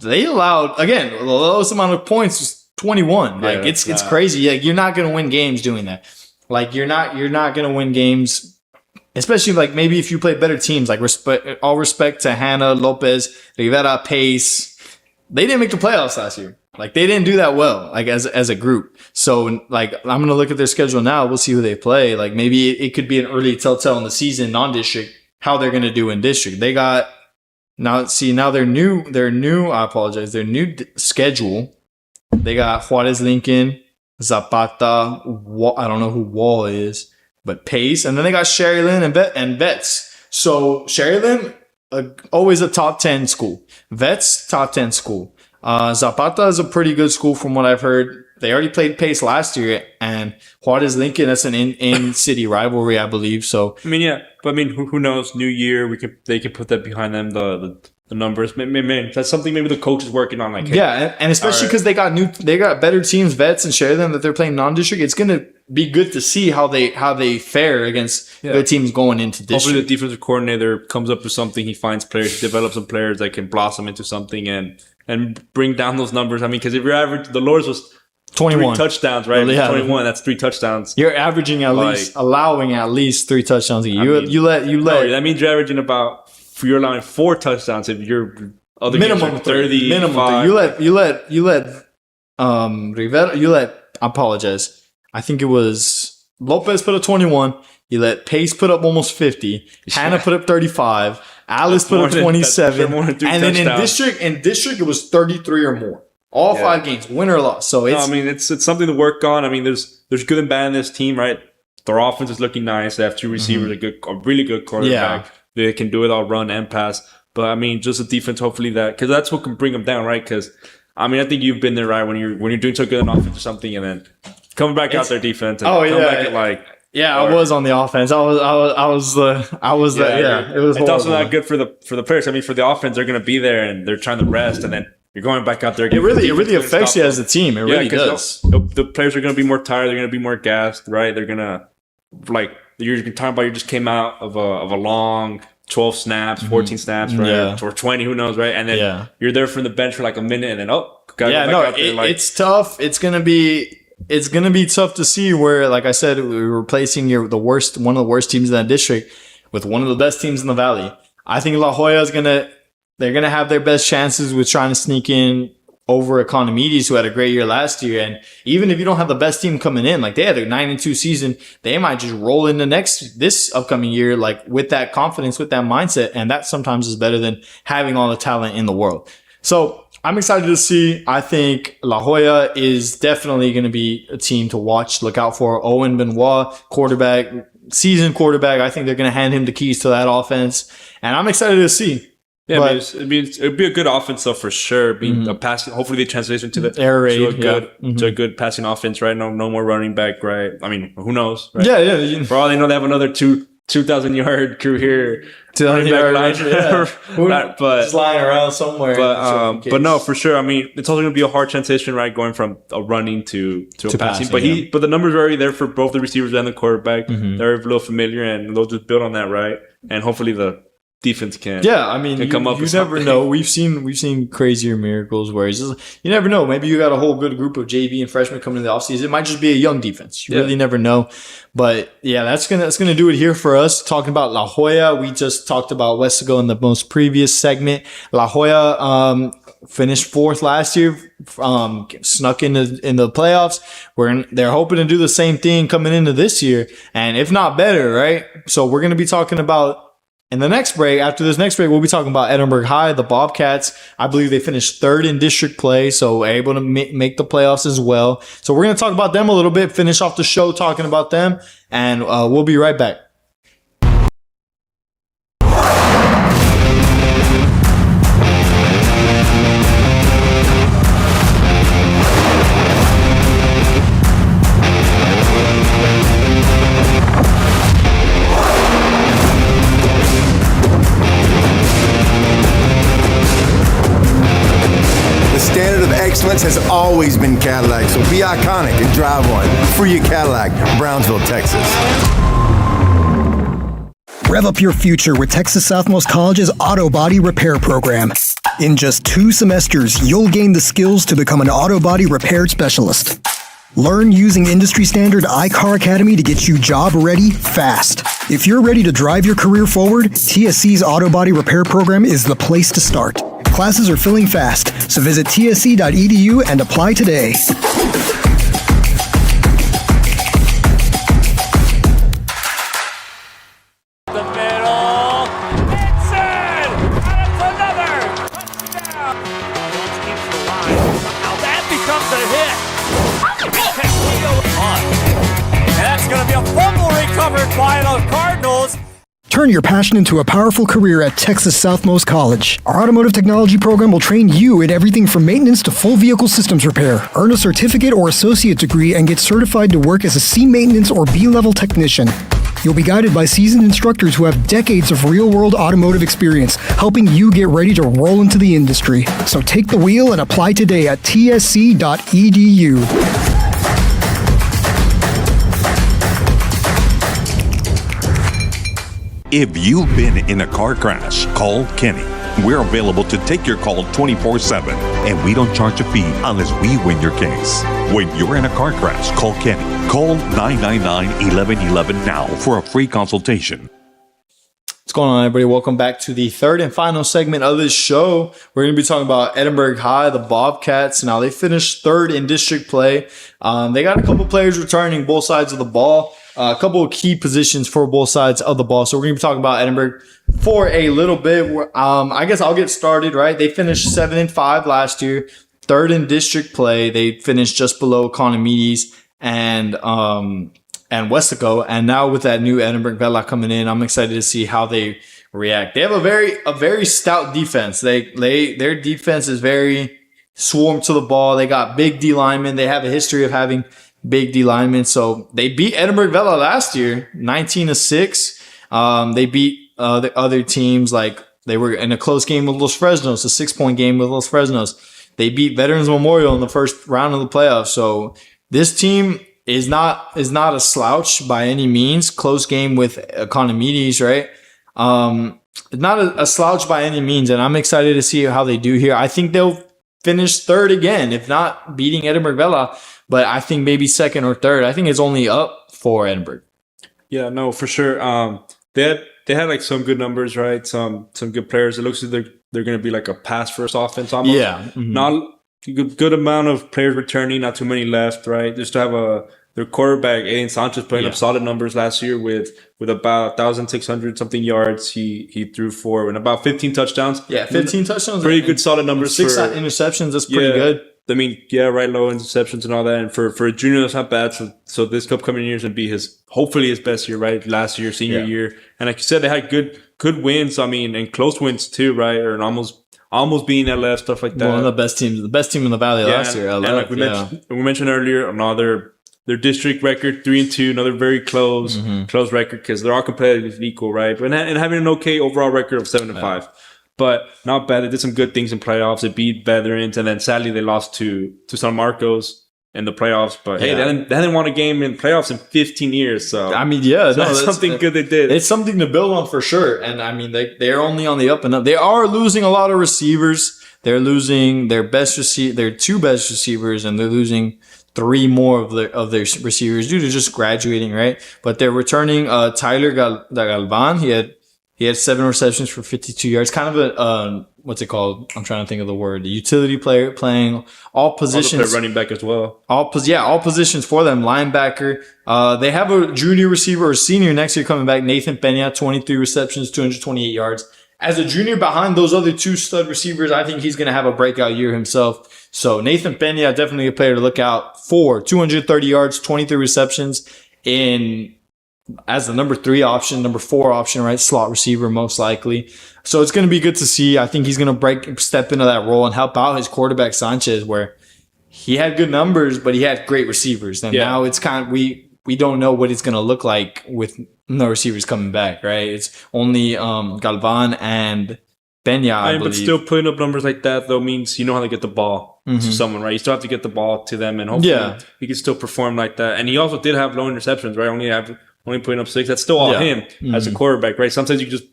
allowed again the lowest amount of points was 21. Like it's crazy. Like you're not gonna win games doing that. Like you're not gonna win games. Especially like maybe if you play better teams, like all respect to Hannah, Lopez, Rivera, Pace. They didn't make the playoffs last year. Like they didn't do that well, like as a group. So like I'm gonna look at their schedule now. We'll see who they play. Like maybe it could be an early telltale in the season, non-district, how they're gonna do in district. They got now their new. I apologize. Their new schedule. They got Juarez, Lincoln, Zapata. I don't know who Wall is. But Pace, and then they got Sherry-Lynn and Vets. So Sherry-Lynn, always a top 10 school. Vets, top 10 school. Zapata is a pretty good school from what I've heard. They already played Pace last year, and Juarez Lincoln, that's an in-city rivalry, I believe. So I mean, yeah, but I mean, who knows? New year, they can put that behind them. The numbers, man, that's something maybe the coach is working on. Like, hey, yeah, and especially because they got better teams, Vets and Sheridan, that they're playing non-district. It's gonna be good to see how they fare against good teams going into district. Hopefully, the defensive coordinator comes up with something. He finds players, develops some players that can blossom into something and bring down those numbers. I mean, because if your average, the lowest was 21 3 touchdowns, right? Well, yeah. 21. That's 3 touchdowns. You're averaging allowing at least 3 touchdowns a year. You let. No, that means you're averaging about. You're allowing 4 touchdowns if you're other minimum 30. Minimum 30. You let Rivera. I apologize. I think it was Lopez put up 21. You let Pace put up almost 50. Hannah put up 35. Alice put up 27. And then in district, it was 33 or more. All 5 games, win or loss. So it's something to work on. I mean, there's good and bad in this team, right? Their offense is looking nice. They have 2 receivers, a really good quarterback. Yeah. They can do it all, run and pass. But I mean, just the defense. Hopefully because that's what can bring them down, right? Because I mean, I think you've been there, right? When you're doing so good on offense or something, and then coming back out their defense. And back at I was on the offense. I was it was. It's also not good for the players. I mean, for the offense, they're going to be there and they're trying to rest, and then You're going back out there. It really affects you as a team. It really does. The players are going to be more tired. They're going to be more gassed, right? They're going to, like, you're talking about you just came out of a long 12 snaps, 14 snaps, right? Yeah. Or 20, who knows, right? And then you're there from the bench for like a minute and then, it's tough. It's going to be tough to see where, like I said, we're replacing one of the worst teams in that district with one of the best teams in the Valley. I think La Joya they're going to have their best chances with trying to sneak in over Economides, who had a great year last year. And even if you don't have the best team coming in, like they had a 9-2 season, they might just roll in this upcoming year, like with that confidence, with that mindset. And that sometimes is better than having all the talent in the world. So I'm excited to see. I think La Joya is definitely going to be a team to watch, look out for. Owen Benoit, seasoned quarterback. I think they're going to hand him the keys to that offense. And I'm excited to see. Yeah, it'd be a good offense though for sure. Being a passing, hopefully they transition to a good passing offense, right? No more running back, right? I mean, who knows? Right? Yeah. For all they know, they have another 2,000 yard crew here. 2,000 yard line, but just lying around somewhere. But no, for sure. I mean, it's also going to be a hard transition, right? Going from a running to a passing. But the numbers are already there for both the receivers and the quarterback. They're a little familiar, and they'll just build on that, right? And hopefully the defense can come up. You never know. We've seen crazier miracles where it's just, you never know. Maybe you got a whole good group of JV and freshmen coming in the offseason. It might just be a young defense. You really never know. But yeah, that's gonna do it here for us. Talking about La Joya, we just talked about Weslaco in the most previous segment. La Joya finished fourth last year, snuck in the playoffs. They're hoping to do the same thing coming into this year, and if not better, right? So we're gonna be talking about. In the next break, after this next break, we'll be talking about Edinburg High, the Bobcats. I believe they finished third in district play, so able to make the playoffs as well. So we're going to talk about them a little bit, finish off the show talking about them, and we'll be right back. Excellence has always been Cadillac, so be iconic and drive one. Free your Cadillac, Brownsville, Texas. Rev up your future with Texas Southmost College's Auto Body Repair Program. In just 2 semesters, you'll gain the skills to become an auto body repair specialist. Learn using industry standard iCar Academy to get you job ready fast. If you're ready to drive your career forward, TSC's Auto Body Repair Program is the place to start. Classes are filling fast, so visit tsc.edu and apply today. The middle, it's in, and it's another touchdown. Jones keeps the line. Now that becomes a hit. And that's going to be a fumble recovered by the Cardinals. Turn your passion into a powerful career at Texas Southmost College. Our automotive technology program will train you in everything from maintenance to full vehicle systems repair. Earn a certificate or associate degree and get certified to work as a C maintenance or B-level technician. You'll be guided by seasoned instructors who have decades of real-world automotive experience, helping you get ready to roll into the industry. So take the wheel and apply today at tsc.edu. If you've been in a car crash, call Kenny. We're available to take your call 24/7, and we don't charge a fee unless we win your case. When you're in a car crash, call Kenny. Call 999-1111 now for a free consultation. What's going on, everybody? Welcome back to the third and final segment of this show. We're going to be talking about Edinburg High, the Bobcats. Now, they finished third in district play. They got a couple players returning both sides of the ball. A couple of key positions for both sides of the ball. So we're going to be talking about Edinburg for a little bit. I guess I'll get started, right? They finished 7-5 last year, third in district play. They finished just below Economides and Weslaco. And now with that new Edinburg Vela coming in, I'm excited to see how they react. They have a very stout defense. Their defense is very swarmed to the ball. They got big D linemen. They have a history of having big D linemen. So they beat Edinburg Vela last year, 19-6. They beat the other teams, like they were in a close game with Los Fresnos, a 6-point game with Los Fresnos. They beat Veterans Memorial in the first round of the playoffs. So this team is not a slouch by any means. Close game with Economides, right? Not a slouch by any means, and I'm excited to see how they do here. I think they'll finish third again, if not beating Edinburg Vela, but I think maybe second or third. I think it's only up for Edinburg. Yeah, no, for sure. They had like some good numbers, right? Some good players. It looks like they're going to be like a pass first offense almost. Yeah, not a good amount of players returning, not too many left, right? Just to have their quarterback Aiden Sanchez putting up solid numbers last year with about 1,600 something yards. He threw for and about 15 touchdowns. Yeah, 15 touchdowns. Pretty good, solid numbers. 6 interceptions. That's pretty good. I mean, yeah, right, low interceptions and all that. And for a junior, that's not bad. So this upcoming year is going to be hopefully his best year, right? Last year, senior year. And like you said, they had good wins. I mean, and close wins too, right? Or almost being LF, stuff like that. One of the best team in the Valley last year. LF, and like we mentioned earlier, another their district record 3-2, another very close record because they're all competitive equal, right? And having an okay overall record of 7-5. But not bad. They did some good things in playoffs. They beat Veterans, and then sadly they lost to San Marcos in the playoffs. But hey, they hadn't won a game in playoffs in 15 years. So I mean, that's something good they did. It's something to build on for sure. And I mean, they're only on the up and up. They are losing a lot of receivers. They're losing their two best receivers, and they're losing 3 more of their receivers due to just graduating, right? But they're returning Tyler Galvan. He had 7 receptions for 52 yards. Kind of a, what's it called? I'm trying to think of the word. A utility player playing all positions. Also running back as well. All positions for them. Linebacker. They have a junior receiver or senior next year coming back. Nathan Pena, 23 receptions, 228 yards. As a junior behind those other 2 stud receivers, I think he's going to have a breakout year himself. So Nathan Pena, definitely a player to look out for. 230 yards, 23 receptions as the number 3 option, number 4 option, right? Slot receiver, most likely. So it's going to be good to see. I think he's going to step into that role and help out his quarterback, Sanchez, where he had good numbers, but he had great receivers. And now it's kind of, we don't know what it's going to look like with no receivers coming back, right? It's only Galvan and Pena, I believe. But still putting up numbers like that, though, means you know how to get the ball to someone, right? You still have to get the ball to them, and hopefully he can still perform like that. And he also did have low interceptions, right? Only putting up 6. That's still all him as a quarterback, right? Sometimes you just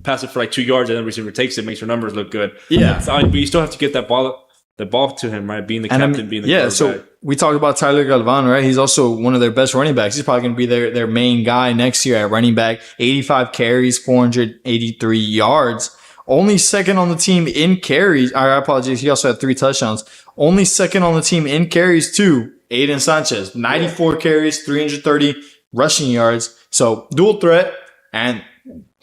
pass it for like 2 yards and then the receiver takes it, makes your numbers look good. Yeah. But you still have to get the ball to him, right? Being the captain, being the quarterback. So we talked about Tyler Galvan, right? He's also one of their best running backs. He's probably going to be their main guy next year at running back. 85 carries, 483 yards. Only second on the team in carries. I apologize. He also had 3 touchdowns. Only second on the team in carries too. Aiden Sanchez, 94 carries, 330 rushing yards. So dual threat, and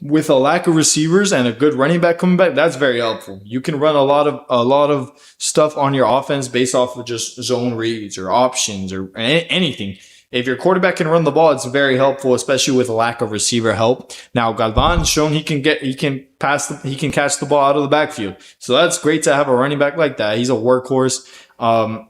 with a lack of receivers and a good running back coming back, that's very helpful. You can run a lot of stuff on your offense based off of just zone reads or options or anything. If your quarterback can run the ball, it's very helpful, especially with a lack of receiver help. Now, Galvan shown he can catch the ball out of the backfield. So that's great to have a running back like that. He's a workhorse. I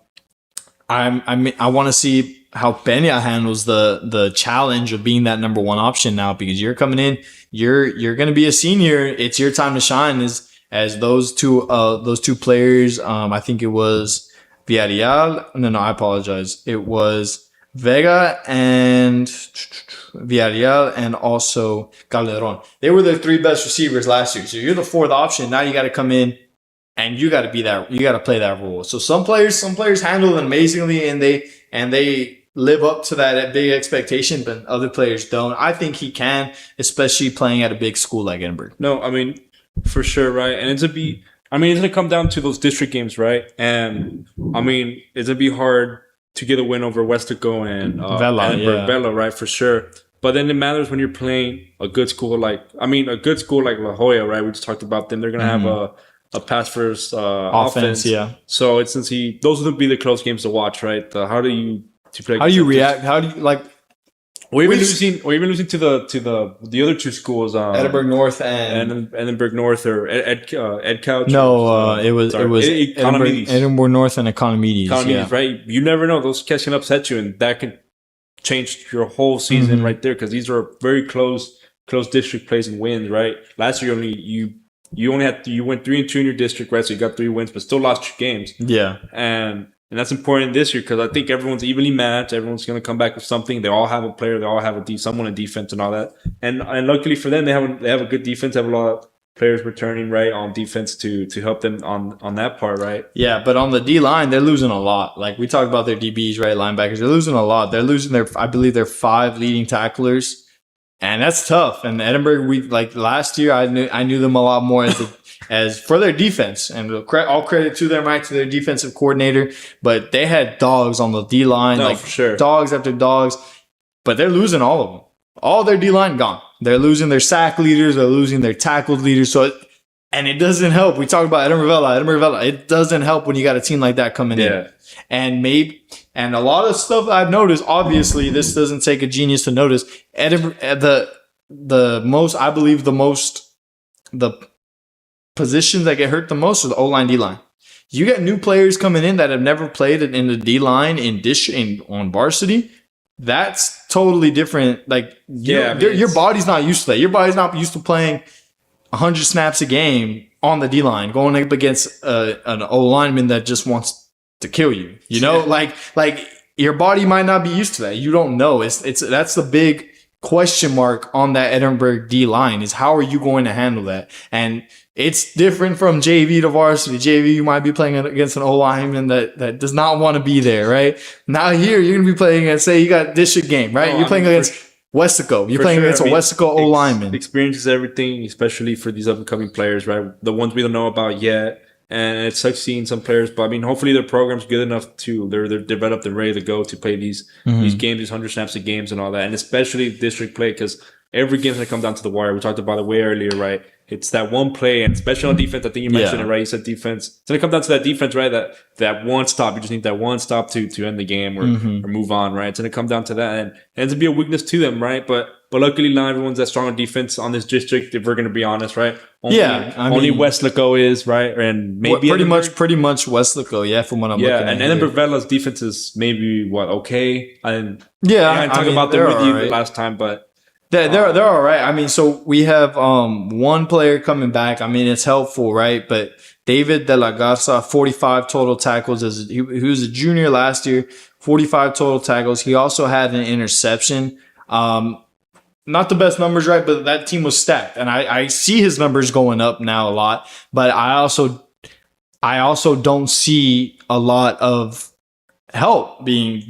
want to see how Pena handles the challenge of being that number 1 option now, because you're coming in, you're going to be a senior. It's your time to shine as those two players. I think it was Villarreal. No, I apologize. It was Vega and Villarreal and also Calderon. They were the 3 best receivers last year. So you're the 4th option. Now you got to come in and you got to be that. You got to play that role. So some players handle it amazingly and they live up to that big expectation, but other players don't. I think he can, especially playing at a big school like Edinburg. No, I mean, for sure, right? And it's going to come down to those district games, right? And I mean, it's going to be hard to get a win over Weslaco and Vela, right? For sure. But then it matters when you're playing a good school like La Joya, right? We just talked about them. They're going to have a pass first offense. Yeah. So those would be the close games to watch, right? How do you react? How do you like? Or even losing to the other 2 schools, Edinburg North and Edinburg North or Ed Couch. No, it was Edinburg North and Economides, right? You never know; those cats can upset you, and that can change your whole season right there. Because these are very close district plays and wins, right? Last year you you went 3-2 in your district, right? So you got 3 wins, but still lost your games. Yeah. And that's important this year because I think everyone's evenly matched. Everyone's going to come back with something. They all have a player. They all have someone in defense and all that. And luckily for them, they have a good defense. They have a lot of players returning, right, on defense to help them on that part, right? Yeah, but on the D line, they're losing a lot. Like we talked about their DBs, right, linebackers. They're losing a lot. They're losing I believe their 5 leading tacklers, and that's tough. And Edinburg, last year, I knew them a lot more as for their defense, and all credit to them, right, to their defensive coordinator. But they had dogs on the D line, for sure, dogs after dogs. But they're losing all of them. All their D line gone. They're losing their sack leaders. They're losing their tackled leaders. And it doesn't help. We talk about Edinburg Vela. It doesn't help when you got a team like that coming in. And a lot of stuff I've noticed. Obviously, this doesn't take a genius to notice. The positions that get hurt the most are the O-line, D-line. You get new players coming in that have never played in the D-line on varsity. That's totally different. Like, your body's not used to that. Your body's not used to playing 100 snaps a game on the D-line, going up against an O-lineman that just wants to kill you. You know, like your body might not be used to that. You don't know. That's the big question mark on that Edinburg D-line is how are you going to handle that? And it's different from JV to varsity. JV, you might be playing against an O-lineman that does not want to be there, right? Now here, you're going to be playing against, say you got district game, right? You're playing against Weslaco. You're playing against a Weslaco O-lineman. Experience is everything, especially for these up-and-coming players, right? The ones we don't know about yet. And it sucks seeing some players, but I mean, hopefully their program's good enough to they're developed and ready to go to play these games, these 100 snaps of games and all that, and especially district play because every game's gonna come down to the wire. We talked about it way earlier, right? It's that one play, and especially on defense. I think you mentioned it, right? You said defense. It's gonna come down to that defense, right? That one stop. You just need that one stop to end the game or move on, right? It's gonna come down to that, and it ends up be a weakness to them, right? But luckily, not everyone's that strong on defense on this district. If we're gonna be honest, right? Only Weslaco is, right, and maybe pretty much Weslaco, yeah. From what I'm looking at, and Edinburg Vela's defense is maybe okay. I talked about them with you last time, but. They're all right. I mean, so we have one player coming back. I mean, it's helpful, right? But David De La Garza, 45 total tackles. He was a junior last year, 45 total tackles. He also had an interception. Not the best numbers, right? But that team was stacked. And I see his numbers going up now a lot. But I also don't see a lot of help being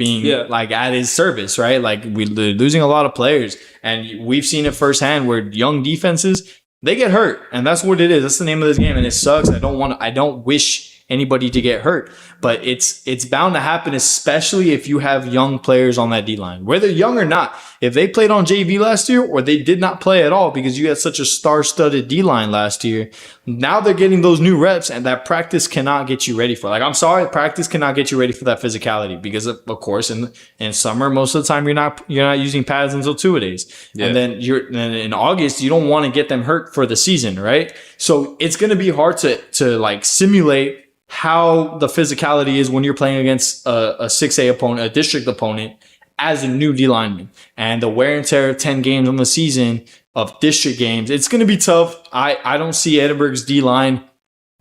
like at his service, right? Like we're losing a lot of players, and we've seen it firsthand where young defenses, they get hurt, and that's what it is. That's the name of this game, and it sucks. I don't wish anybody to get hurt, but it's bound to happen, especially if you have young players on that D-line, whether young or not. If they played on JV last year or they did not play at all because you had such a star-studded D-line last year, now they're getting those new reps, and that practice cannot get you ready for. Like, I'm sorry, practice cannot get you ready for that physicality because of course in summer most of the time you're not using pads until 2-a-days, and then in August you don't want to get them hurt for the season, right? So it's going to be hard to like simulate how the physicality is when you're playing against a 6A opponent, a district opponent, as a new D lineman, and the wear and tear of 10 games on the season of district games. It's going to be tough. I don't see Edinburg's D line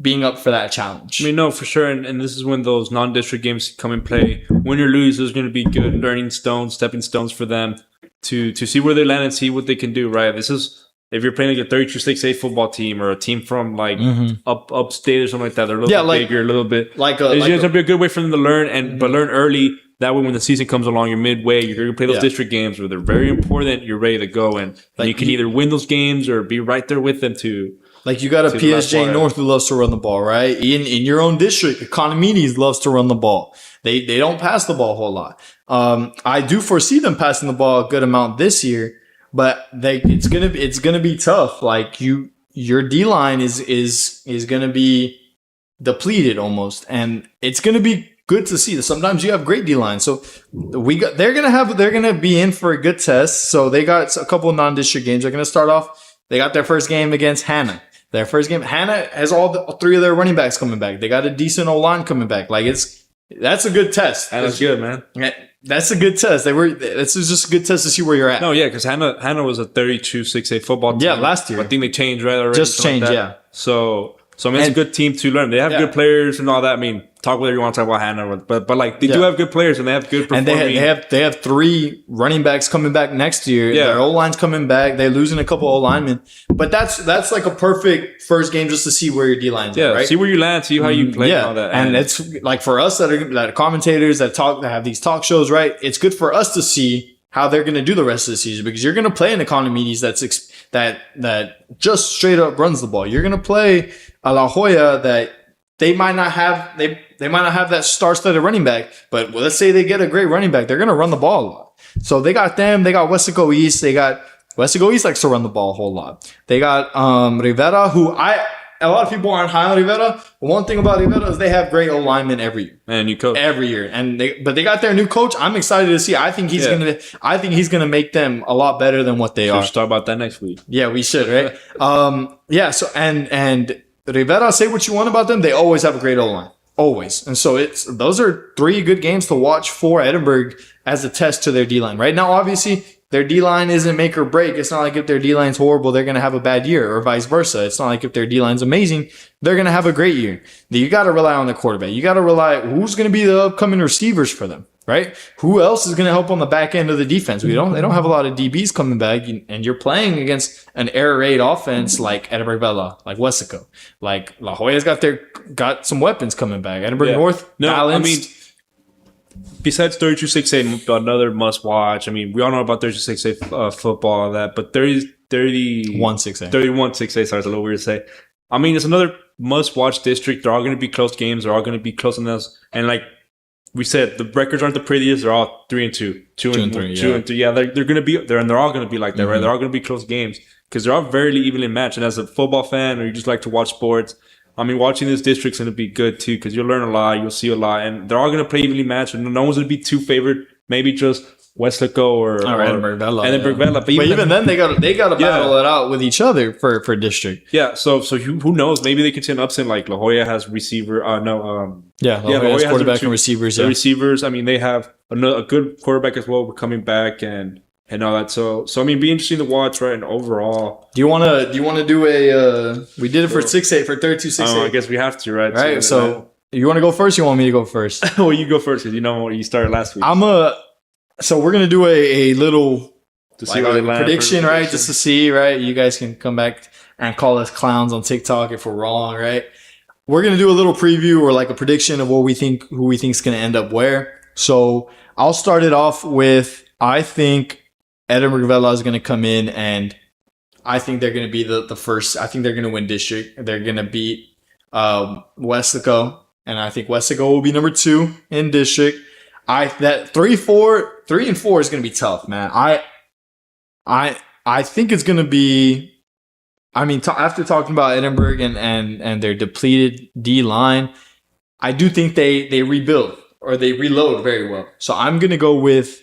being up for that challenge. I mean, no, for sure. And this is when those non-district games come in play. Win or lose, there's going to be good learning stones, stepping stones for them to see where they land and see what they can do, right? This is, if you're playing like a 32-6A football team or a team from like upstate or something like that, they're a little bit bigger, a little bit. It's going to be a good way for them to learn, but learn early. That way, when the season comes along, you're midway, you're going to play those district games where they're very important. You're ready to go, and you can either win those games or be right there with them too. Like you got a PSJ North who loves to run the ball, right? In your own district, Economides loves to run the ball. They don't pass the ball a whole lot. I do foresee them passing the ball a good amount this year, but it's gonna be tough. Like your D line is gonna be depleted almost, and it's gonna be good to see that sometimes you have great D line. So they're gonna be in for a good test. So they got a couple of non-district games. They're gonna start off. They got their first game against Hannah. Their first game. Hannah has all three of their running backs coming back. They got a decent O-line coming back. Like that's a good test. Hannah's good, man. That's a good test. This is just a good test to see where you're at. No, yeah, because Hannah was a 32-6A football team. Yeah, last year. I think they changed right already. Just changed, like yeah. So I mean, it's a good team to learn. They have good players and all that. I mean, talk whatever you want to talk about Hanover, but like they do have good players and they have good performing. And they have 3 running backs coming back next year. Yeah. Their O-line's coming back. They're losing a couple O-linemen. But that's like a perfect first game just to see where your D-line's at, right? See where you land, see how you play and all that. And it's like for us that are commentators that have these talk shows, right? It's good for us to see how they're going to do the rest of the season because you're going to play an Economides that just straight up runs the ball. You're going to play a La Joya that they might not have that star-studded running back, but let's say they get a great running back, they're going to run the ball a lot. So they got them. They got Weslaco East. Weslaco East likes to run the ball a whole lot. They got Rivera, who a lot of people aren't high on Rivera. But one thing about Rivera is they have great O-linemen every year. And new coach every year, but they got their new coach. I'm excited to see. I think he's gonna make them a lot better than what they are. We should talk about that next week. Yeah, we should, right? So and Rivera, say what you want about them, they always have a great O-line. Always. And so those are 3 good games to watch for Edinburg as a test to their D-line. Right now, obviously, their D-line isn't make or break. It's not like if their D-line's horrible, they're going to have a bad year, or vice versa. It's not like if their D-line's amazing, they're going to have a great year. You got to rely on the quarterback. You got to rely who's going to be the upcoming receivers for them, right? Who else is going to help on the back end of the defense? They don't have a lot of DBs coming back, and you're playing against an air raid offense like Edinburg Vela, like Weslaco, like La Joya's got some weapons coming back. Edinburg North balanced. I mean, besides 32-6A, another must watch. I mean, we all know about 32-6A football and that, but 31-6A. 31-6A, sorry, it's a little weird to say. I mean, it's another must watch district. They're all going to be close games. They're all going to be close in this. And like we said, the records aren't the prettiest. They're all 3-2, 2-3. Yeah, they're going to be there, and they're all going to be like that, right? They're all going to be close games because they're all very evenly matched. And as a football fan, or you just like to watch sports, I mean, watching this district's going to be good too because you'll learn a lot, you'll see a lot, and they're all going to play evenly matched. And no one's going to be too favored. Maybe just Weslaco or Edinburg Vela. Edinburg Vela. But even then, they got to battle it out with each other for district. Yeah. So who knows? Maybe they could see an upset like La Joya has receiver. La Joya has quarterback and receivers. The receivers. I mean, they have a good quarterback as well. We're coming back and all that. So I mean, be interesting to watch, right? And overall, do you want to do a? We did it for 6A for 32-6A. I guess we have to, right? Right. So you want to go first? Or you want me to go first? Well, you go first because you know you started last week. So we're gonna do a little prediction, right? Just to see, right? You guys can come back and call us clowns on TikTok if we're wrong, right? We're gonna do a little preview or like a prediction of who we think is gonna end up where. So I'll start it off with I think Edinburg Vela is gonna come in and I think they're gonna be the first. I think they're gonna win district. They're gonna beat Weslaco, and I think Weslaco will be number 2 in district. That 3 and 4 is gonna be tough, man. I think it's gonna be. I mean, after talking about Edinburg and their depleted D line, I do think they rebuild or they reload very well. So I'm gonna go with.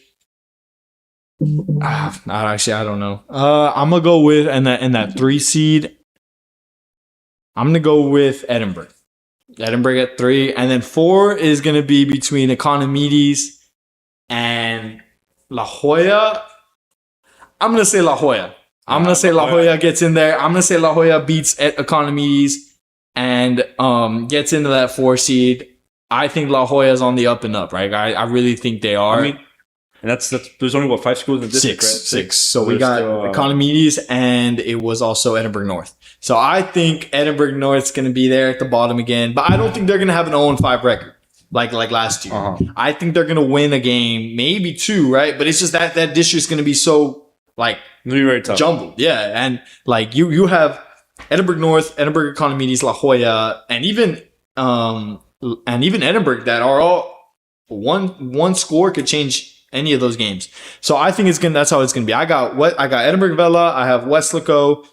Actually, I don't know. I'm gonna go with in that 3 seed. I'm gonna go with Edinburg. Edinburg at 3, and then 4 is going to be between Economides and La Joya. I'm going to say La Joya. I'm going to say La Joya gets in there. I'm going to say La Joya beats Economides and gets into that 4 seed. I think La Joya's on the up and up, right? I really think they are. I mean, and that's there's only 5 schools in the district, right? 6. So we got Economides and it was also Edinburg North. So I think Edinburg North's going to be there at the bottom again, but I don't think they're going to have an 0-5 record like last year. I think they're going to win a game, maybe 2, right? But it's just that district's going to be so like very tough. Jumbled. Yeah, and like you have Edinburg North, Edinburg Economides, La Joya, and even Edinburg that are all one score could change any of those games. So I think that's how it's gonna be. I got Edinburg Vela, I have Weslaco,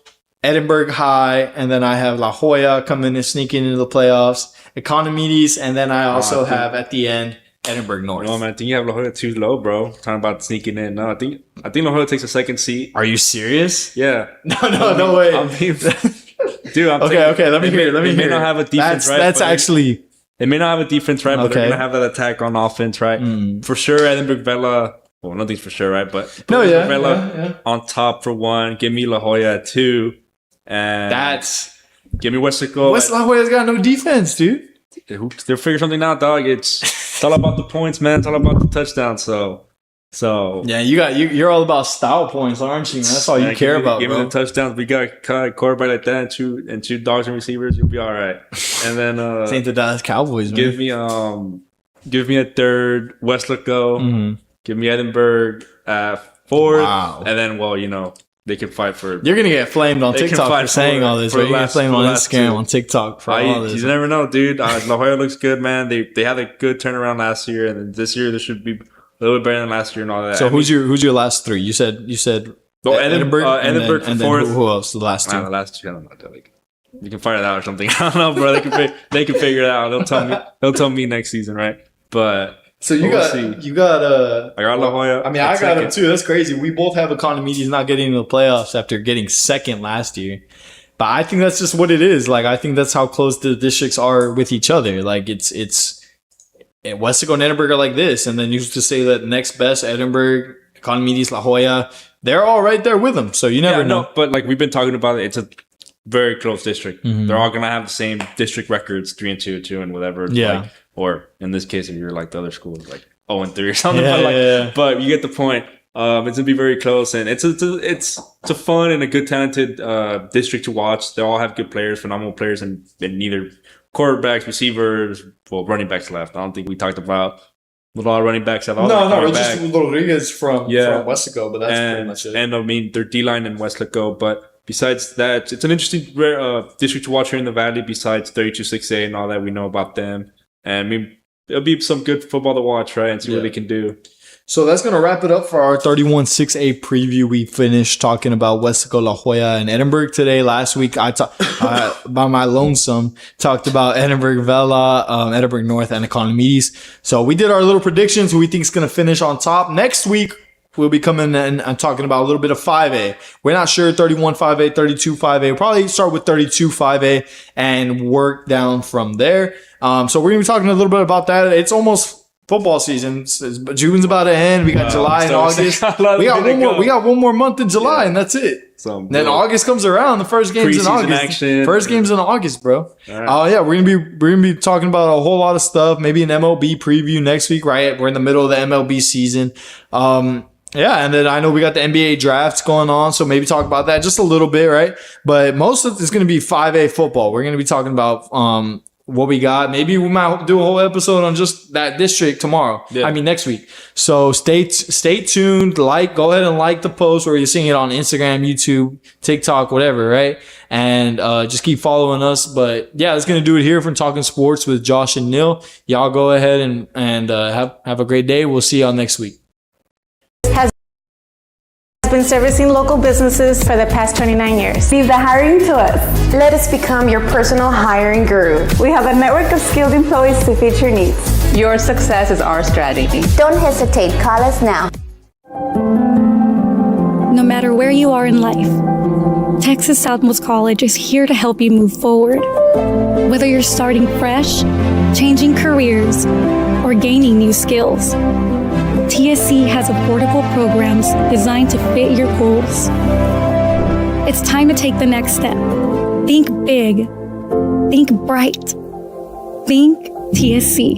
Edinburg High, and then I have La Joya coming and sneaking into the playoffs, Economides, and then I also have at the end Edinburg North. No man, I think you have La Joya too low, bro. Talking about sneaking in. No, I think La Joya takes a 2nd seat. Are you serious? Yeah. No way. Dude, okay. Let me hear. They may not have a defense, right? That's actually. They may not have a defense, right? But they're going to have that attack on offense, right? For sure, Edinburg Vela. Well, nothing's for sure, right? But Vela on top for 1. Give me La Joya at 2. And Give me Weslaco. Weslaco's got no defense, dude. They'll figure something out, dog. It's all about the points, man. It's all about the touchdowns. So yeah, you're all about style points, aren't you? Man? That's all you care about. Give me the touchdowns. We got a quarterback like that and two dogs and receivers. You'll be all right. And then St. the Dallas Cowboys, man. Give me a third Weslaco. Mm-hmm. Give me Edinburg at fourth. Wow. And then they can fight for. You're gonna get flamed on TikTok for saying all this. Right? You get flamed on Instagram, on TikTok for all this. You never know, dude. La Joya looks good, man. They had a good turnaround last year, and then this year they should be a little bit better than last year and all that. So who's your last three? You said Edinburg, Edinburg and fourth. Then who else? The last two. The last two. I don't know. You can find it out or something. I don't know, bro. They can figure it out. They'll tell me next season, right? But. So I got La Joya. I mean, I got him too. That's crazy. We both have Economides not getting into the playoffs after getting second last year. But I think that's just what it is. Like, I think that's how close the districts are with each other. Like, it's Weslaco and Edinburg are like this, and then you used to say that next best Edinburg, Economides, La Joya, they're all right there with them. So you never know. No, but like we've been talking about, it's a very close district. Mm-hmm. They're all gonna have the same district records, 3-2, 2 and whatever. Yeah. Like, or in this case, if you're like the other schools, like 0-3 or something. But you get the point. It's gonna be very close, and it's a fun and a good, talented district to watch. They all have good players, phenomenal players, and neither quarterbacks, receivers, running backs left. I don't think we talked about a lot of running backs have all. No, just Rodriguez from Weslaco, but that's pretty much it. And I mean, their D-line in Weslaco, but besides that, it's an interesting district to watch here in the Valley. Besides 32-6A and all that we know about them. And I mean, it'll be some good football to watch, right? And see what they can do. So that's going to wrap it up for our 31-6A preview. We finished talking about Weslaco, La Joya, and Edinburg today. Last week, I talked by my lonesome, talked about Edinburg Vela, Edinburg North, and Economides. So we did our little predictions. Who we think is going to finish on top. Next week, we'll be coming and talking about a little bit of 5A. We're not sure 31-5A, 32-5A. We'll probably start with 32-5A and work down from there. So we're going to be talking a little bit about that. It's almost football season. June's about to end. We got July and August. We got one more month in July, and that's it. Then August comes around. The first game's in August. Action. First game's in August, bro. Right. We're gonna be talking about a whole lot of stuff. Maybe an MLB preview next week. Right, we're in the middle of the MLB season. And then I know we got the NBA drafts going on, so maybe talk about that just a little bit, right? But most of it's going to be 5A football. We're going to be talking about what we got. Maybe we might do a whole episode on just that district tomorrow. Yeah. I mean, next week. So stay tuned. Go ahead and like the post, or you're seeing it on Instagram, YouTube, TikTok, whatever, right? And just keep following us. But yeah, that's going to do it here from Talkin Sports with Josh and Nil. Y'all go ahead and have a great day. We'll see y'all next week. Has been servicing local businesses for the past 29 years. Leave the hiring to us. Let us become your personal hiring guru. We have a network of skilled employees to fit your needs. Your success is our strategy. Don't hesitate. Call us now. No matter where you are in life, Texas Southmost College is here to help you move forward. Whether you're starting fresh, changing careers, or gaining new skills, TSC has affordable programs designed to fit your goals. It's time to take the next step. Think big. Think bright. Think TSC.